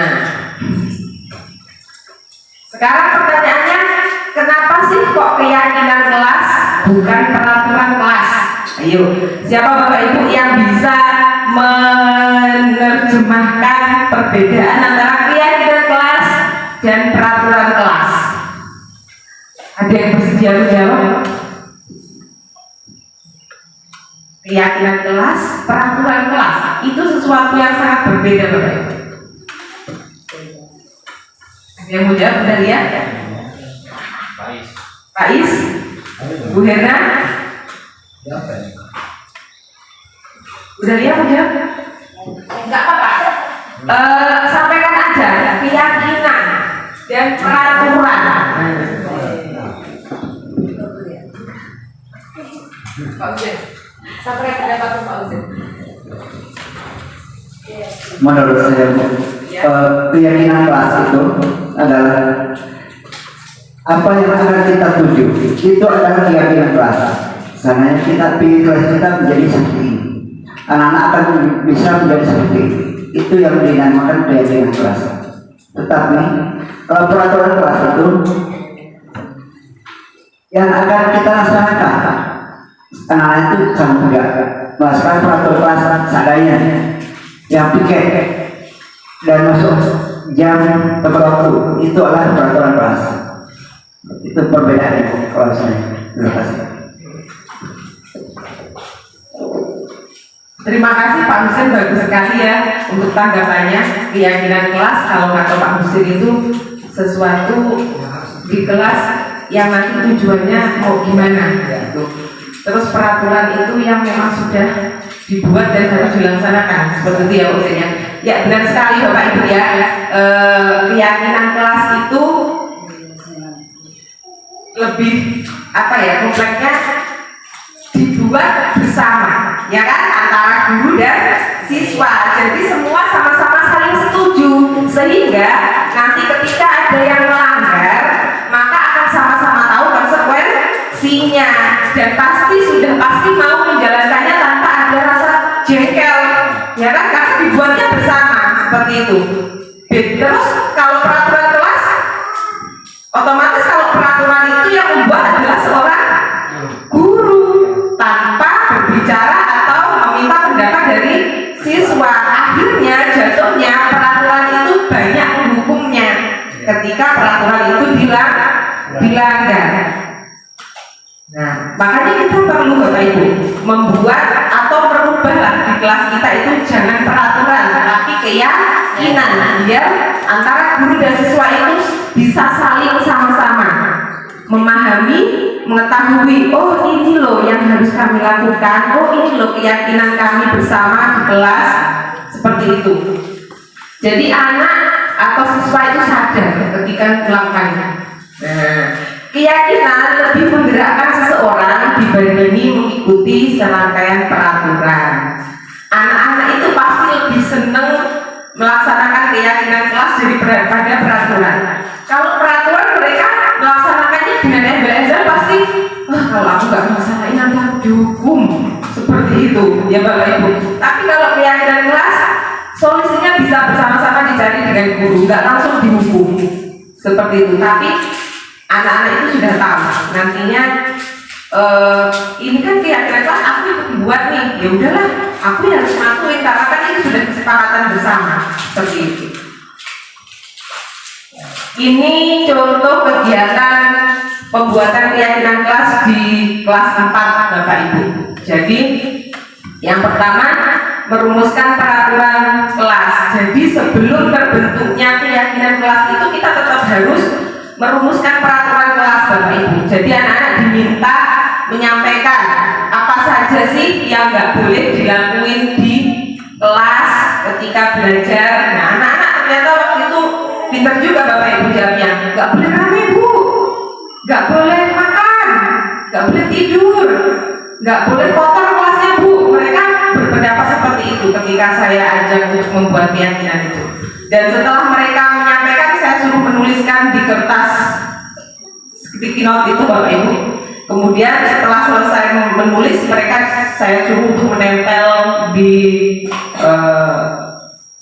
sekarang pertanyaannya, kenapa sih kok keyakinan kelas bukan peraturan kelas? Ayo, siapa Bapak Ibu yang bisa menerjemahkan perbedaan antara keyakinan kelas dan peraturan kelas? Ada yang bersedia menjawab? Keyakinan kelas, peraturan kelas itu sesuatu yang sangat berbeda Bapak Ibu. Ada yang mau jawab? Udah lihat? Pak Is? Bu Herna? Udah lihat Bu jawab? Enggak apa-apa. Sampaikan aja keyakinan dan peraturan. Pak Uzen, sampai pendapat Pak Uzen. Menurut saya, keyakinan kelas itu adalah apa yang akan kita tuju. Itu adalah keyakinan kelas. Seandainya kita pilih kelas kita menjadi seperti ini, anak-anak akan bisa menjadi seperti ini. Itu yang dinamakan keyakinan kelas. Tetapi kalau peraturan kelas itu yang akan kita laksanakan, anak-anak itu sama juga melaksanakan peraturan kelas seadanya, yang piket dan masuk jam tepat waktu, itu adalah peraturan kelas. Itu perbedaannya kalau saya. Terima kasih. Terima kasih Pak Husin, bagus sekali ya untuk tanggapannya. Keyakinan kelas, kalau kata Pak Husin itu sesuatu di kelas yang nanti tujuannya mau gimana gitu. Terus peraturan itu yang memang sudah dibuat dan harus dilaksanakan, seperti itu ya Husin ya. Ya benar sekali Bapak Ibu ya. Keyakinan kelas itu lebih apa ya, kompleksnya dibuat bersama, ya kan, antara guru dan siswa. Jadi semua sama-sama saling setuju, sehingga nanti ketika ada yang melanggar, maka akan sama-sama tahu konsekuensinya dan sudah pasti mau menjalankannya tanpa ada rasa jengkel, ya kan, karena dibuatnya bersama seperti itu. Terus kalau peraturan kelas, otomatis kalau peraturan itu yang membuat adalah seorang guru tanpa berbicara atau meminta pendapat dari siswa. Akhirnya jatuhnya peraturan itu banyak menghukumnya ketika peraturan itu dilanggar. Nah, makanya kita perlu Bapak Ibu membuat atau merubahlah di kelas kita itu jangan peraturan tapi keyakinan, biar antara guru dan siswa itu bisa saling sama-sama memahami, mengetahui, oh ini loh yang harus kami lakukan, oh ini loh keyakinan kami bersama di kelas, seperti itu. Jadi anak atau siswa itu sadar ketika melakukannya. Nah, keyakinan lebih menggerakkan seseorang dibanding mengikuti serangkaian peraturan. Anak-anak itu pasti lebih senang melaksanakan keyakinan kelas daripada peraturan. Kalau peraturan mereka melaksanakannya dengan embel-embel, pasti kalau aku nggak melaksanain nanti aku dihukum, seperti itu ya Bapak Ibu. Tapi kalau keyakinan kelas, solusinya bisa bersama-sama dicari dengan guru, nggak langsung dihukum seperti itu. Tapi anak-anak itu sudah tahu nantinya ini kan keyakinan kelas aku ikut buat nih, ya udahlah aku yang harus ngakuin karena kan ini sudah kesepakatan bersama, seperti itu. Ini contoh kegiatan pembuatan keyakinan kelas di kelas 4 Bapak Ibu. Jadi yang pertama merumuskan peraturan kelas. Jadi sebelum terbentuknya keyakinan kelas itu kita tetap harus merumuskan peraturan kelas Bapak Ibu. Jadi anak-anak diminta menyampaikan apa saja sih yang nggak boleh dilakuin di kelas ketika belajar. Nah, anak-anak ternyata waktu itu pinter juga Bapak Ibu jawabnya. Nggak boleh rame Bu, nggak boleh makan, nggak boleh tidur, nggak boleh kotor kelasnya Bu. Mereka berpendapat seperti itu ketika saya ajak untuk membuat keyakinan itu. Dan setelah mereka menyampaikan, saya suruh menuliskan di kertas sticky note itu Bapak Ibu. Kemudian setelah selesai menulis, mereka saya suruh untuk menempel di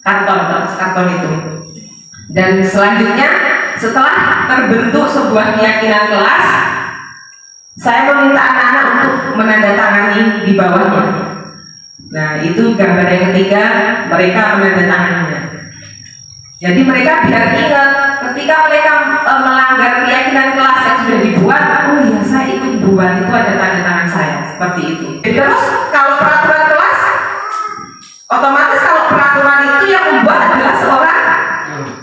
kertas karton itu. Dan selanjutnya setelah terbentuk sebuah keyakinan kelas, saya meminta anak-anak untuk menandatangani di bawahnya. Nah, itu gambar yang ketiga, mereka menandatanganinya. Jadi mereka biar ingat ketika mereka melanggar keyakinan kelas yang sudah dibuat, oh iya saya ikut buat, itu ada tanda tangan saya, seperti itu. Terus kalau peraturan kelas, otomatis kalau peraturan itu yang membuat adalah seorang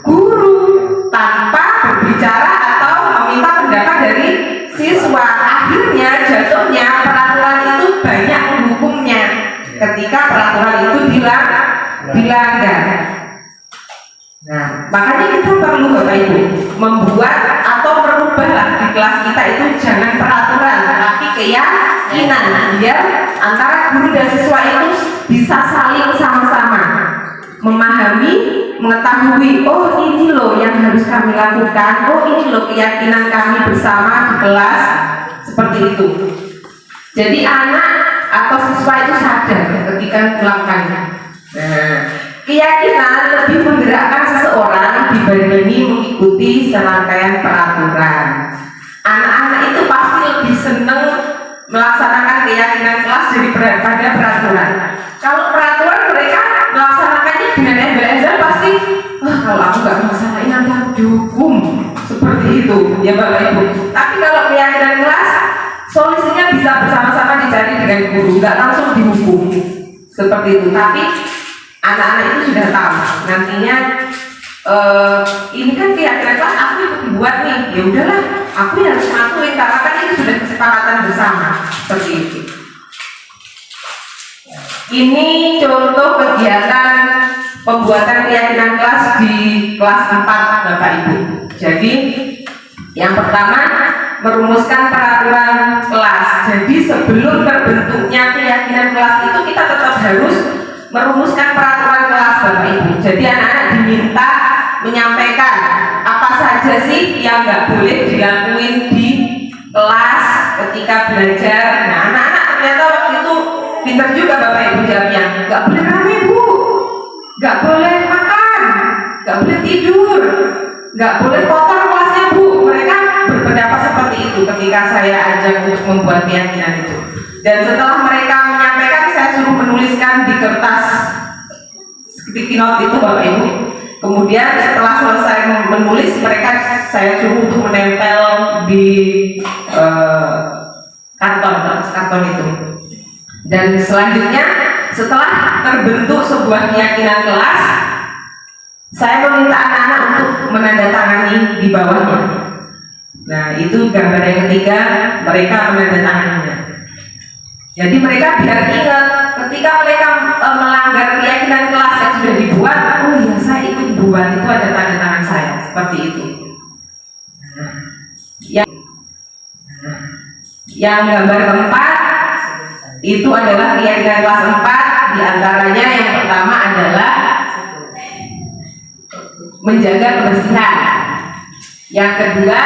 guru tanpa berbicara atau meminta pendapat dari siswa. Akhirnya jatuhnya peraturan itu banyak menghukumnya ketika peraturan itu dilanggar. Nah, makanya kita perlu Bapak Ibu membuat atau merubahlah di kelas kita itu jangan peraturan tapi keyakinan, biar antara guru dan siswa itu bisa saling sama-sama memahami, mengetahui, oh ini loh yang harus kami lakukan, oh ini loh keyakinan kami bersama di kelas, seperti itu. Jadi anak atau siswa itu sadar ketika melakukannya. Nah, keyakinan lebih menggerakkan seseorang dibanding mengikuti serangkaian peraturan. Anak-anak itu pasti lebih senang melaksanakan keyakinan kelas daripada peraturan. Kalau peraturan mereka melaksanakannya dengan embel-embel pasti, kalau aku nggak melaksanain nanti aku dihukum, seperti itu ya Bapak Ibu. Tapi kalau keyakinan kelas, solusinya bisa bersama-sama dicari dengan guru, nggak langsung dihukum, seperti itu. Tapi anak-anak itu sudah tahu nantinya ini kan keyakinan kelas aku ikut buat nih, ya udahlah aku yang harus ngakuin karena kan ini sudah kesepakatan bersama, seperti itu. Ini contoh kegiatan pembuatan keyakinan kelas di kelas 4 Bapak Ibu. Jadi yang pertama merumuskan peraturan kelas. Jadi sebelum terbentuknya keyakinan kelas itu kita tetap harus merumuskan peraturan kelas Bapak Ibu. Jadi anak-anak diminta menyampaikan apa saja sih yang nggak boleh dilakuin di kelas ketika belajar. Nah, anak-anak ternyata waktu itu pinter juga Bapak Ibu jawabnya. Nggak boleh rame Bu, nggak boleh makan, nggak boleh tidur, nggak boleh kotor kelasnya Bu. Mereka berpendapat seperti itu ketika saya ajak untuk membuat keyakinan itu. Dan setelah mereka menyampaikan, saya suruh menuliskan di kertas sticky note itu Bapak Ibu. Kemudian setelah selesai menulis, mereka saya suruh untuk menempel di kertas karton itu. Dan selanjutnya setelah terbentuk sebuah keyakinan kelas, saya meminta anak-anak untuk menandatangani di bawahnya. Nah, itu gambar yang ketiga, mereka menandatanganinya. Jadi mereka biar ingat ketika mereka melanggar keyakinan kelas yang sudah dibuat, oh iya saya ikut buat, itu ada tanda tangan saya, seperti itu. Yang gambar keempat itu adalah keyakinan kelas 4. Di antaranya yang pertama adalah menjaga kebersihan. Yang kedua,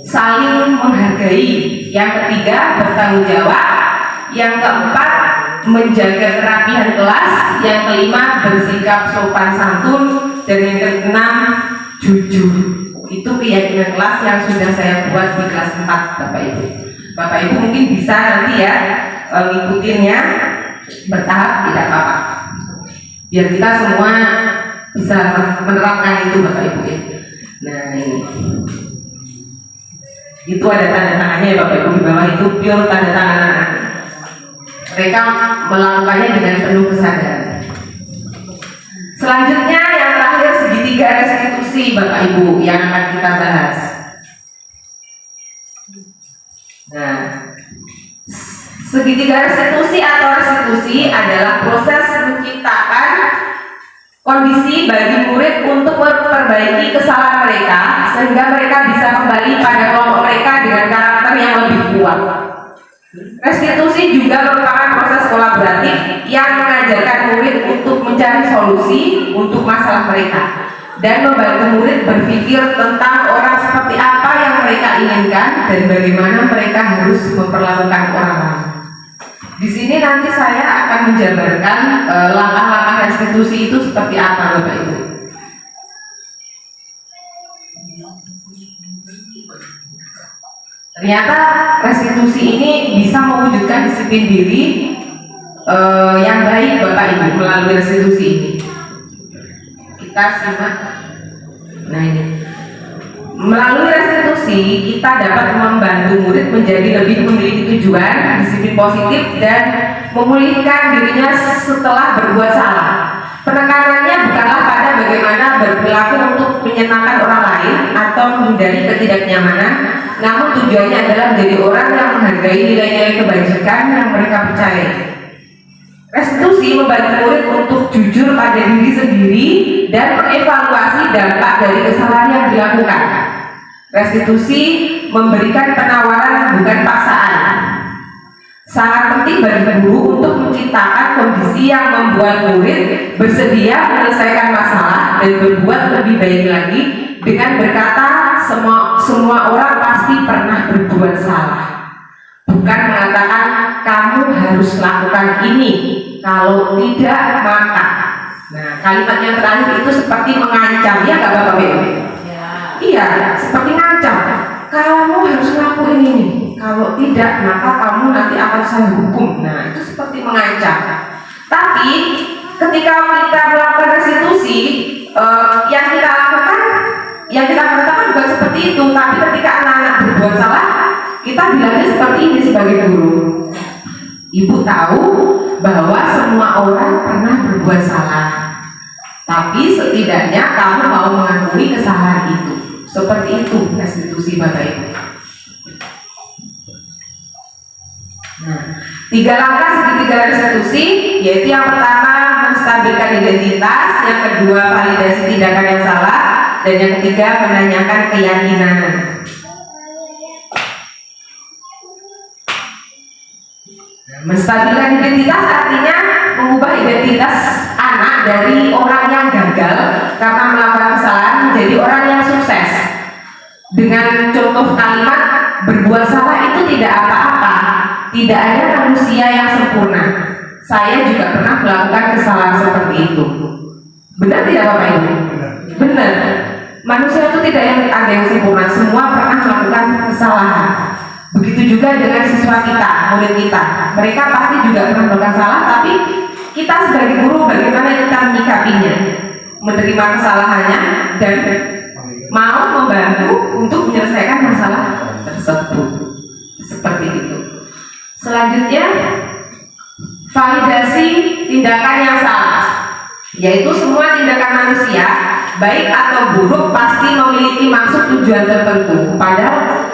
saling menghargai. Yang ketiga, bertanggung jawab. Yang keempat, menjaga kerapihan kelas. Yang kelima, bersikap sopan santun. Dan yang keenam, jujur. Itu keyakinan kelas yang sudah saya buat di kelas 4 Bapak Ibu. Bapak Ibu mungkin bisa nanti ya ngikutinnya bertahap, tidak apa-apa. Biar kita semua bisa menerapkan itu Bapak Ibu ya. Nah ini, itu ada tanda tangannya ya Bapak Ibu, di bawah itu pure tanda tangan anak. Mereka melakukannya dengan penuh kesadaran. Selanjutnya yang terakhir, segitiga restitusi Bapak Ibu yang akan kita bahas. Nah, segitiga restitusi atau restitusi adalah proses menciptakan kondisi bagi murid untuk memperbaiki kesalahan mereka sehingga mereka bisa kembali pada kelompok mereka dengan karakter yang lebih kuat. Restitusi juga merupakan proses kolaboratif yang mengajarkan murid untuk mencari solusi untuk masalah mereka dan membantu murid berpikir tentang orang seperti apa yang mereka inginkan dan bagaimana mereka harus memperlakukan orang lain. Di sini nanti saya akan menjabarkan langkah-langkah restitusi itu seperti apa Bapak Ibu. Ternyata restitusi ini bisa mewujudkan disiplin diri yang baik Bapak Ibu melalui restitusi ini. Kita simak. Nah ini, melalui restitusi kita dapat membantu murid menjadi lebih memiliki tujuan, disiplin positif, dan memulihkan dirinya setelah berbuat salah. Penekanannya bukanlah pada bagaimana berperilaku untuk menyenangkan orang lain atau menghindari ketidaknyamanan, namun tujuannya adalah menjadi orang yang menghargai nilai-nilai kebajikan yang mereka percaya. Restitusi membantu murid untuk jujur pada diri sendiri dan mengevaluasi dampak dari kesalahan yang dilakukan. Restitusi memberikan penawaran bukan paksaan. Sangat penting bagi guru untuk menciptakan kondisi yang membuat murid bersedia menyelesaikan masalah dan berbuat lebih baik lagi dengan berkata semua orang pasti pernah berbuat salah. Bukan mengatakan kamu harus lakukan ini, kalau tidak maka. Nah, kalimat yang terakhir itu seperti mengancam, ya nggak Bapak Ibu? Ya. Iya, seperti ngancam. Kamu harus ngelakuin ini, kalau tidak maka kamu nanti akan saya hukum. Nah, itu seperti mengancam. Tapi ketika kita melakukan restitusi, yang kita katakan bukan seperti itu. Tapi ketika anak-anak berbuat salah, kita bilangnya seperti ini sebagai guru. Ibu tahu bahwa semua orang pernah berbuat salah, tapi setidaknya kamu mau mengakui kesalahan itu. Seperti itu restitusi Bapak Ibu. Nah, 3 langkah segitiga restitusi, yaitu yang pertama menstabilkan identitas, yang kedua validasi tindakan yang salah, dan yang ketiga menanyakan keyakinan. Menstabilkan identitas artinya mengubah identitas anak dari orang yang gagal karena melakukan kesalahan menjadi orang yang sukses. Dengan contoh kalimat berbuat salah itu tidak apa-apa, tidak ada manusia yang sempurna. Saya juga pernah melakukan kesalahan seperti itu. Benar tidak Bapak Ibu? Benar. Manusia itu tidak ada yang sempurna, semua pernah melakukan kesalahan. Begitu juga dengan siswa kita, murid kita. Mereka pasti juga pernah melakukan salah, tapi kita sebagai guru bagaimana kita menyikapinya, menerima kesalahannya dan mau membantu untuk menyelesaikan masalah tersebut. Seperti itu. Selanjutnya, validasi tindakan yang salah, yaitu semua tindakan manusia, baik atau buruk, pasti memiliki maksud tujuan tertentu. Padahal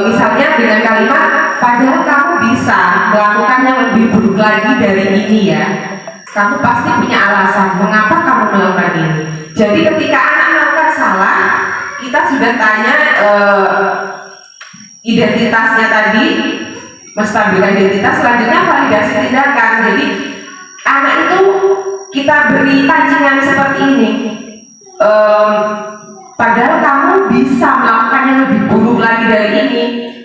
misalnya dengan kalimat, padahal kamu bisa melakukan yang lebih buruk lagi dari ini ya. Kamu pasti punya alasan mengapa kamu melakukan ini. Jadi ketika anak melakukan salah, kita sudah tanya identitasnya tadi, menstabilkan identitas. Selanjutnya validasi tindakan. Jadi anak itu kita beri pancingan seperti ini. Padahal kamu bisa melakukan yang lebih buruk lagi dari ini,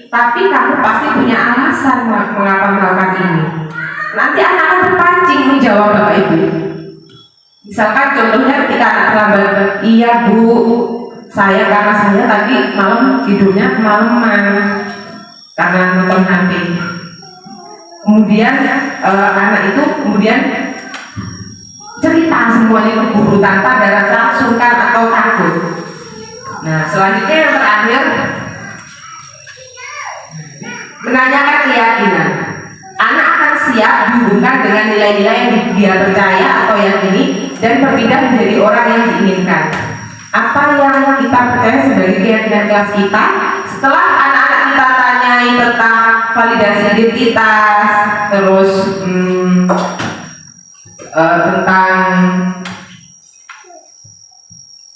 tapi kamu pasti punya alasan mengapa melakukan ini. Nanti anak akan terpancing menjawab Bapak Ibu. Misalkan contohnya ketika anak terlambat, iya Bu, karena saya tadi malam tidurnya kemalaman karena nonton HP. Kemudian anak itu kemudian cerita semuanya ke guru tanpa ada rasa sungkan atau takut. Nah, selanjutnya yang terakhir, menanyakan keyakinan. Anak akan siap dihubungkan dengan nilai-nilai yang dia percaya atau yakini dan berpindah menjadi orang yang diinginkan. Apa yang kita percaya sebagai keyakinan kelas kita, setelah anak-anak kita tanyai tentang validasi identitas, terus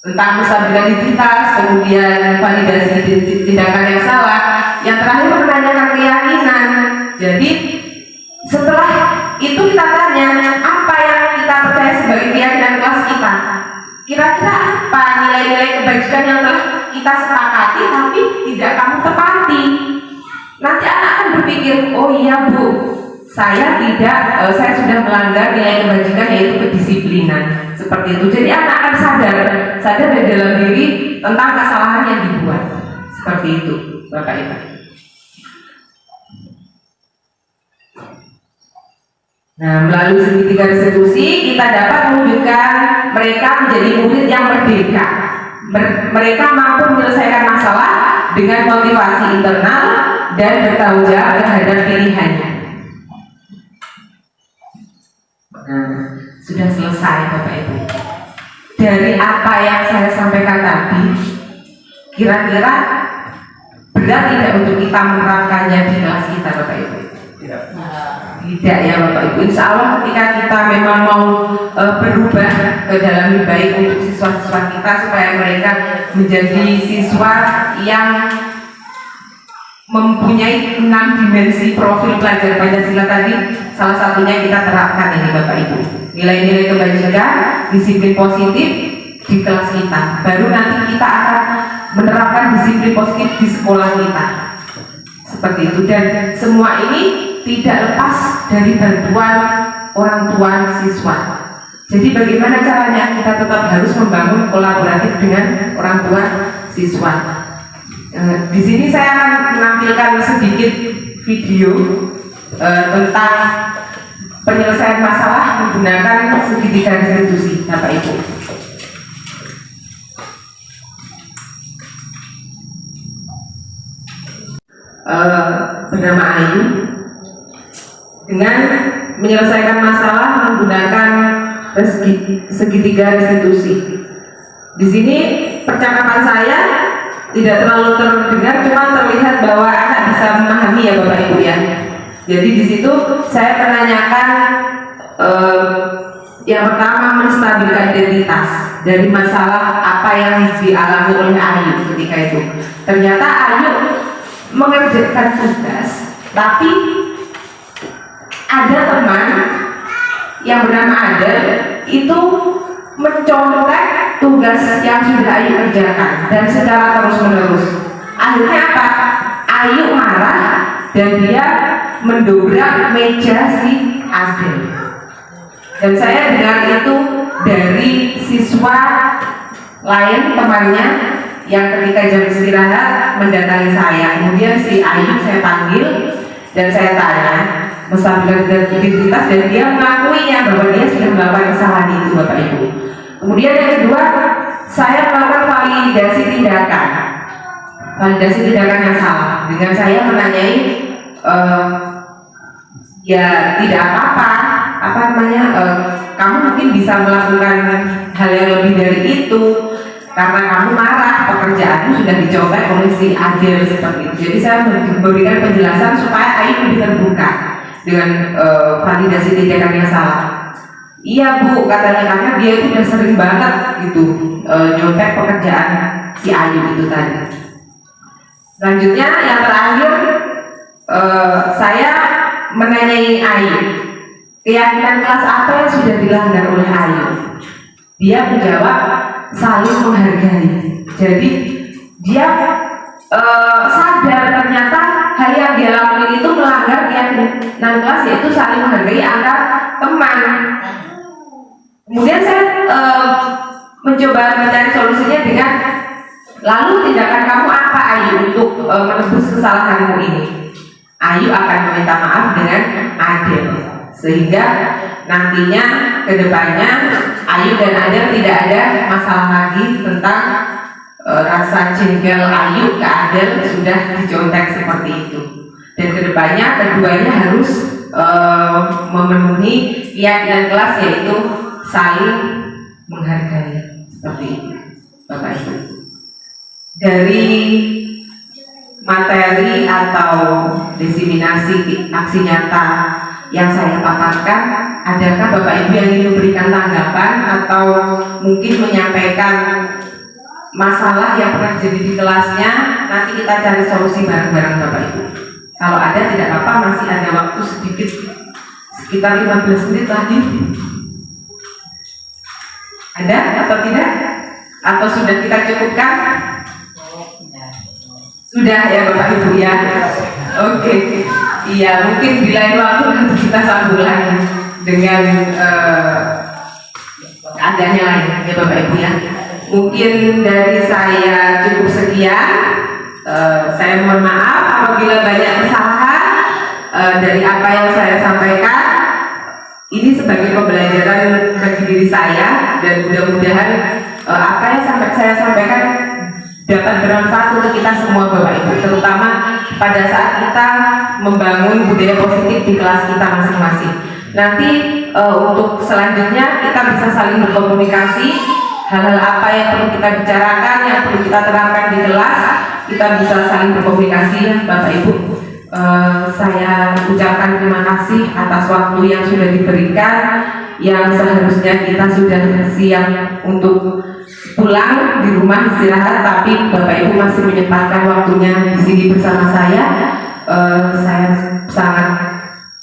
tentang menstabilkan identitas, kemudian validasi tindakan yang salah, yang terakhir menanyakan keyakinan. Jadi setelah itu kita tanya apa yang kita percaya sebagai keyakinan kelas kita. Kira-kira apa nilai-nilai kebajikan yang telah kita sepakati tapi tidak kamu tepati? Nanti anak akan berpikir, oh iya Bu, saya sudah melanggar nilai kebajikan yaitu kedisiplinan. Seperti itu. Jadi anak akan sadar dari dalam diri tentang kesalahan yang dibuat. Seperti itu, Bapak Ibu. Nah, melalui segitiga restitusi kita dapat mewujudkan mereka menjadi murid yang merdeka. Mereka mampu menyelesaikan masalah dengan motivasi internal dan bertanggung jawab terhadap pilihannya. Nah, sudah selesai Bapak Ibu. Dari apa yang saya sampaikan tadi, kira-kira berat tidak untuk kita menerapkannya di kelas kita Bapak Ibu? Tidak ya Bapak Ibu. Insya Allah ketika kita memang mau berubah ke dalam lebih baik untuk siswa-siswa kita supaya mereka menjadi siswa yang mempunyai 6 dimensi profil pelajar Pancasila tadi, salah satunya kita terapkan ini Bapak Ibu. Nilai-nilai kebajikan, disiplin positif di kelas kita. Baru nanti kita akan menerapkan disiplin positif di sekolah kita. Seperti itu, dan semua ini tidak lepas dari bantuan orang tua siswa. Jadi bagaimana caranya kita tetap harus membangun kolaboratif dengan orang tua siswa. Di sini saya akan menampilkan sedikit video tentang penyelesaian masalah menggunakan segitiga restitusi, Bapak Ibu. Bernama Ayu, dengan menyelesaikan masalah menggunakan segitiga restitusi. Di sini percakapan saya tidak terlalu terdengar, cuma terlihat bahwa anak bisa memahami ya Bapak Ibu ya. Jadi di situ saya menanyakan yang pertama menstabilkan identitas dari masalah apa yang dialami oleh Ayu ketika itu. Ternyata Ayu mengerjakan tugas, tapi ada teman yang bernama Adel itu mencontek tugas yang sudah Ayu kerjakan dan secara terus-menerus. Akhirnya apa? Ayu marah dan dia mendobrak meja si Adel. Dan saya dengar itu dari siswa lain temannya yang ketika jam istirahat mendatangi saya. Kemudian si Ayu saya panggil dan saya tanya menstabilkan identitas, dan dia mengakuinya bahwa dia sudah melakukan kesalahan itu Bapak Ibu. Kemudian yang kedua, saya melakukan validasi tindakan yang salah dengan saya menanyai ya tidak apa-apa, kamu mungkin bisa melakukan hal yang lebih dari itu karena kamu marah, pekerjaanmu sudah dicoba oleh si Adel seperti itu. Jadi saya memberikan penjelasan supaya Ayu lebih terbuka dengan validasi tindakan yang salah. Iya Bu, katanya, karena dia itu udah sering banget gitu nyontek pekerjaan si Ayu itu tadi. Selanjutnya yang terakhir, saya menanyai Ayu, keyakinan kelas apa yang sudah dilanggar oleh Ayu? Dia menjawab saling menghargai. Jadi dia sadar ternyata hal yang dia lakukan itu melanggar keyakinan kelas, yaitu saling menghargai antar teman. Kemudian saya mencoba mencari solusinya dengan, lalu tindakan kamu apa Ayu untuk menebus kesalahanmu ini? Ayu akan meminta maaf dengan adil, sehingga nantinya kedepannya Ayu dan Adel tidak ada masalah lagi tentang rasa jengkel Ayu ke Adel sudah dicontek seperti itu. Dan kedepannya keduanya harus memenuhi keyakinan kelas, yaitu saling menghargai seperti itu, Bapak Ibu. Dari materi atau diseminasi aksi nyata yang saya paparkan, adakah Bapak Ibu yang ingin memberikan tanggapan atau mungkin menyampaikan masalah yang pernah terjadi di kelasnya? Nanti kita cari solusi bareng-bareng Bapak Ibu. Kalau ada tidak apa-apa, masih ada waktu sedikit, sekitar 15 menit lagi. Ada atau tidak? Atau sudah kita cukupkan? Sudah ya Bapak Ibu ya. Oke. Iya, mungkin di lain waktu nanti kita sambung lagi dengan keadaannya lain ya Bapak Ibu ya. Mungkin dari saya cukup sekian. Saya mohon maaf apabila banyak kesalahan dari apa yang saya sampaikan. Ini sebagai pembelajaran bagi diri saya, dan mudah-mudahan apa yang saya sampaikan dapat bermanfaat untuk kita semua Bapak Ibu, terutama pada saat kita membangun budaya positif di kelas kita masing-masing. Nanti untuk selanjutnya kita bisa saling berkomunikasi, hal-hal apa yang perlu kita bicarakan, yang perlu kita terapkan di kelas, kita bisa saling berkomunikasi Bapak Ibu. Saya ucapkan terima kasih atas waktu yang sudah diberikan, yang seharusnya kita sudah siap untuk pulang di rumah istirahat, tapi Bapak Ibu masih menyempatkan waktunya di sini bersama saya. Saya sangat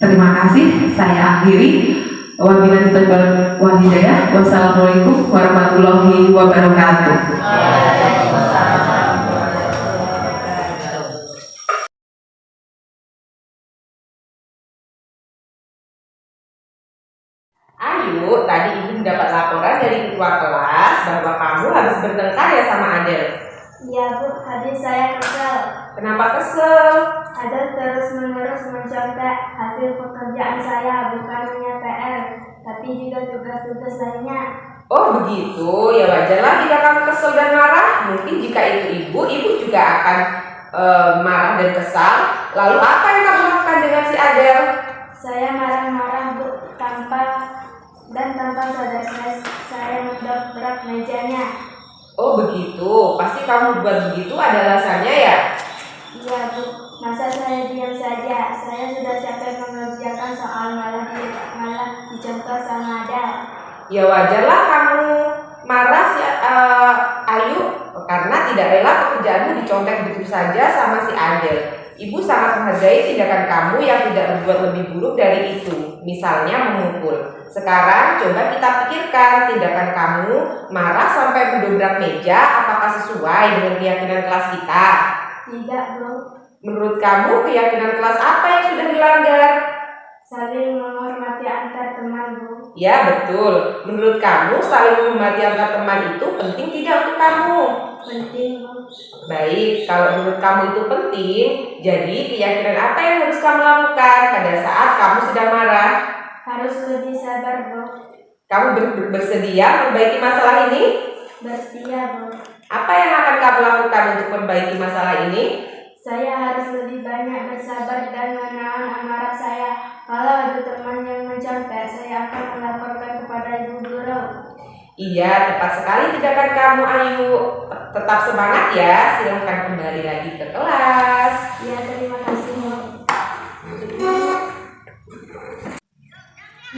terima kasih. Saya akhiri. Wabillahi taufiq wal hidayah. Wassalamualaikum warahmatullahi wabarakatuh. Ayu, tadi ibu mendapat laporan dari ketua kelas bahwa kamu habis bertengkar ya sama Adel. Iya Bu, tadi saya kesel. Kenapa kesel? Adel terus-menerus mencontek hasil pekerjaan saya, bukan hanya PR, tapi juga tugas-tugas lainnya. Oh begitu, ya wajarlah jika kamu kesel dan marah. Mungkin jika itu ibu juga akan marah dan kesal. Lalu apa yang kamu lakukan dengan si Adel? Saya marah-marah Bu, tanpa sadar saya mendobrak mejanya. Oh begitu, pasti kamu buat begitu ada alasannya ya? Iya Bu, masa saya diam saja? Saya sudah capek mengerjakan soal malah dicontoh sama Adel. Ya wajarlah kamu marah si Ayu karena tidak rela pekerjaanmu dicontek begitu saja sama si Adel. Ibu sangat menghargai tindakan kamu yang tidak berbuat lebih buruk dari itu, misalnya memukul. Sekarang coba kita pikirkan tindakan kamu marah sampai mendobrak meja, apakah sesuai dengan keyakinan kelas kita? Tidak Bu. Menurut kamu keyakinan kelas apa yang sudah dilanggar? Saling menghormati antar teman Bu. Ya betul. Menurut kamu saling menghormati antar teman itu penting tidak untuk kamu? Penting Bu. Baik, kalau menurut kamu itu penting, jadi keyakinan apa yang harus kamu lakukan pada saat kamu sedang marah? Harus lebih sabar Bu. Kamu bersedia memperbaiki masalah ini? Bersedia Bu. Apa yang akan kamu lakukan untuk memperbaiki masalah ini? Saya harus lebih banyak bersabar dan menahan amarah saya. Kalau ada teman yang mencontek, saya akan melaporkan kepada ibu guru. Iya, tepat sekali tindakan kamu Ayu. Tetap semangat ya, silahkan kembali lagi ke kelas. Ya, terima kasih Bu.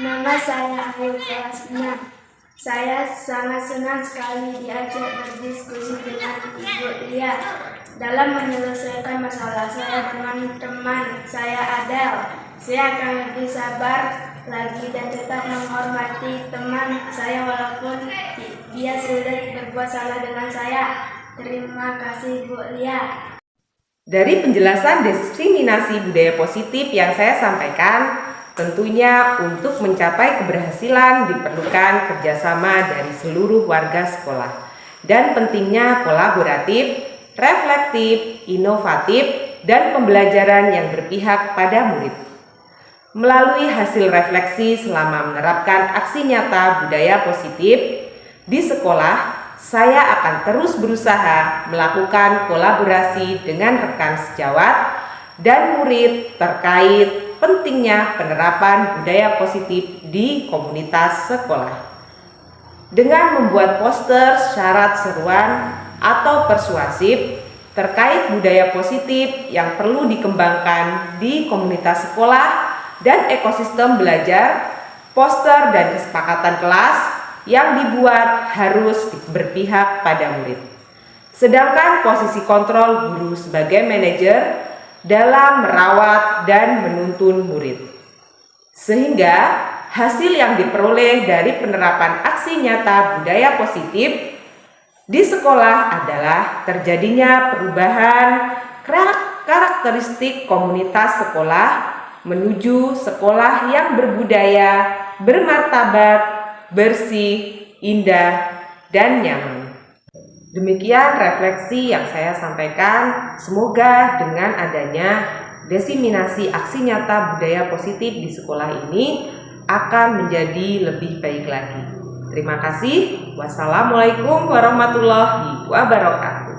Nama saya Ayu, kelas 6. Saya sangat senang sekali diajak berdiskusi dengan Ibu Lia dalam menyelesaikan masalah saya dengan teman saya Adel. Saya akan lebih sabar lagi dan tetap menghormati teman saya walaupun dia sudah berbuat salah dengan saya. Terima kasih Bu Lia. Dari penjelasan diseminasi budaya positif yang saya sampaikan, tentunya untuk mencapai keberhasilan diperlukan kerjasama dari seluruh warga sekolah dan pentingnya kolaboratif, reflektif, inovatif, dan pembelajaran yang berpihak pada murid. Melalui hasil refleksi selama menerapkan aksi nyata budaya positif di sekolah, Saya akan terus berusaha melakukan kolaborasi dengan rekan sejawat dan murid terkait pentingnya penerapan budaya positif di komunitas sekolah. Dengan membuat poster syarat seruan atau persuasif terkait budaya positif yang perlu dikembangkan di komunitas sekolah dan ekosistem belajar, poster dan kesepakatan kelas yang dibuat harus berpihak pada murid. Sedangkan posisi kontrol guru sebagai manajer dalam merawat dan menuntun murid. Sehingga hasil yang diperoleh dari penerapan aksi nyata budaya positif di sekolah adalah terjadinya perubahan karakteristik komunitas sekolah menuju sekolah yang berbudaya, bermartabat, bersih, indah, dan nyaman. Demikian refleksi yang saya sampaikan. Semoga dengan adanya diseminasi aksi nyata budaya positif di sekolah ini akan menjadi lebih baik lagi. Terima kasih. Wassalamualaikum warahmatullahi wabarakatuh.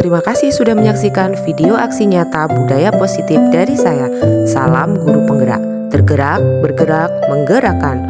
Terima kasih sudah menyaksikan video aksi nyata budaya positif dari saya. Salam guru penggerak. Tergerak, bergerak, menggerakkan.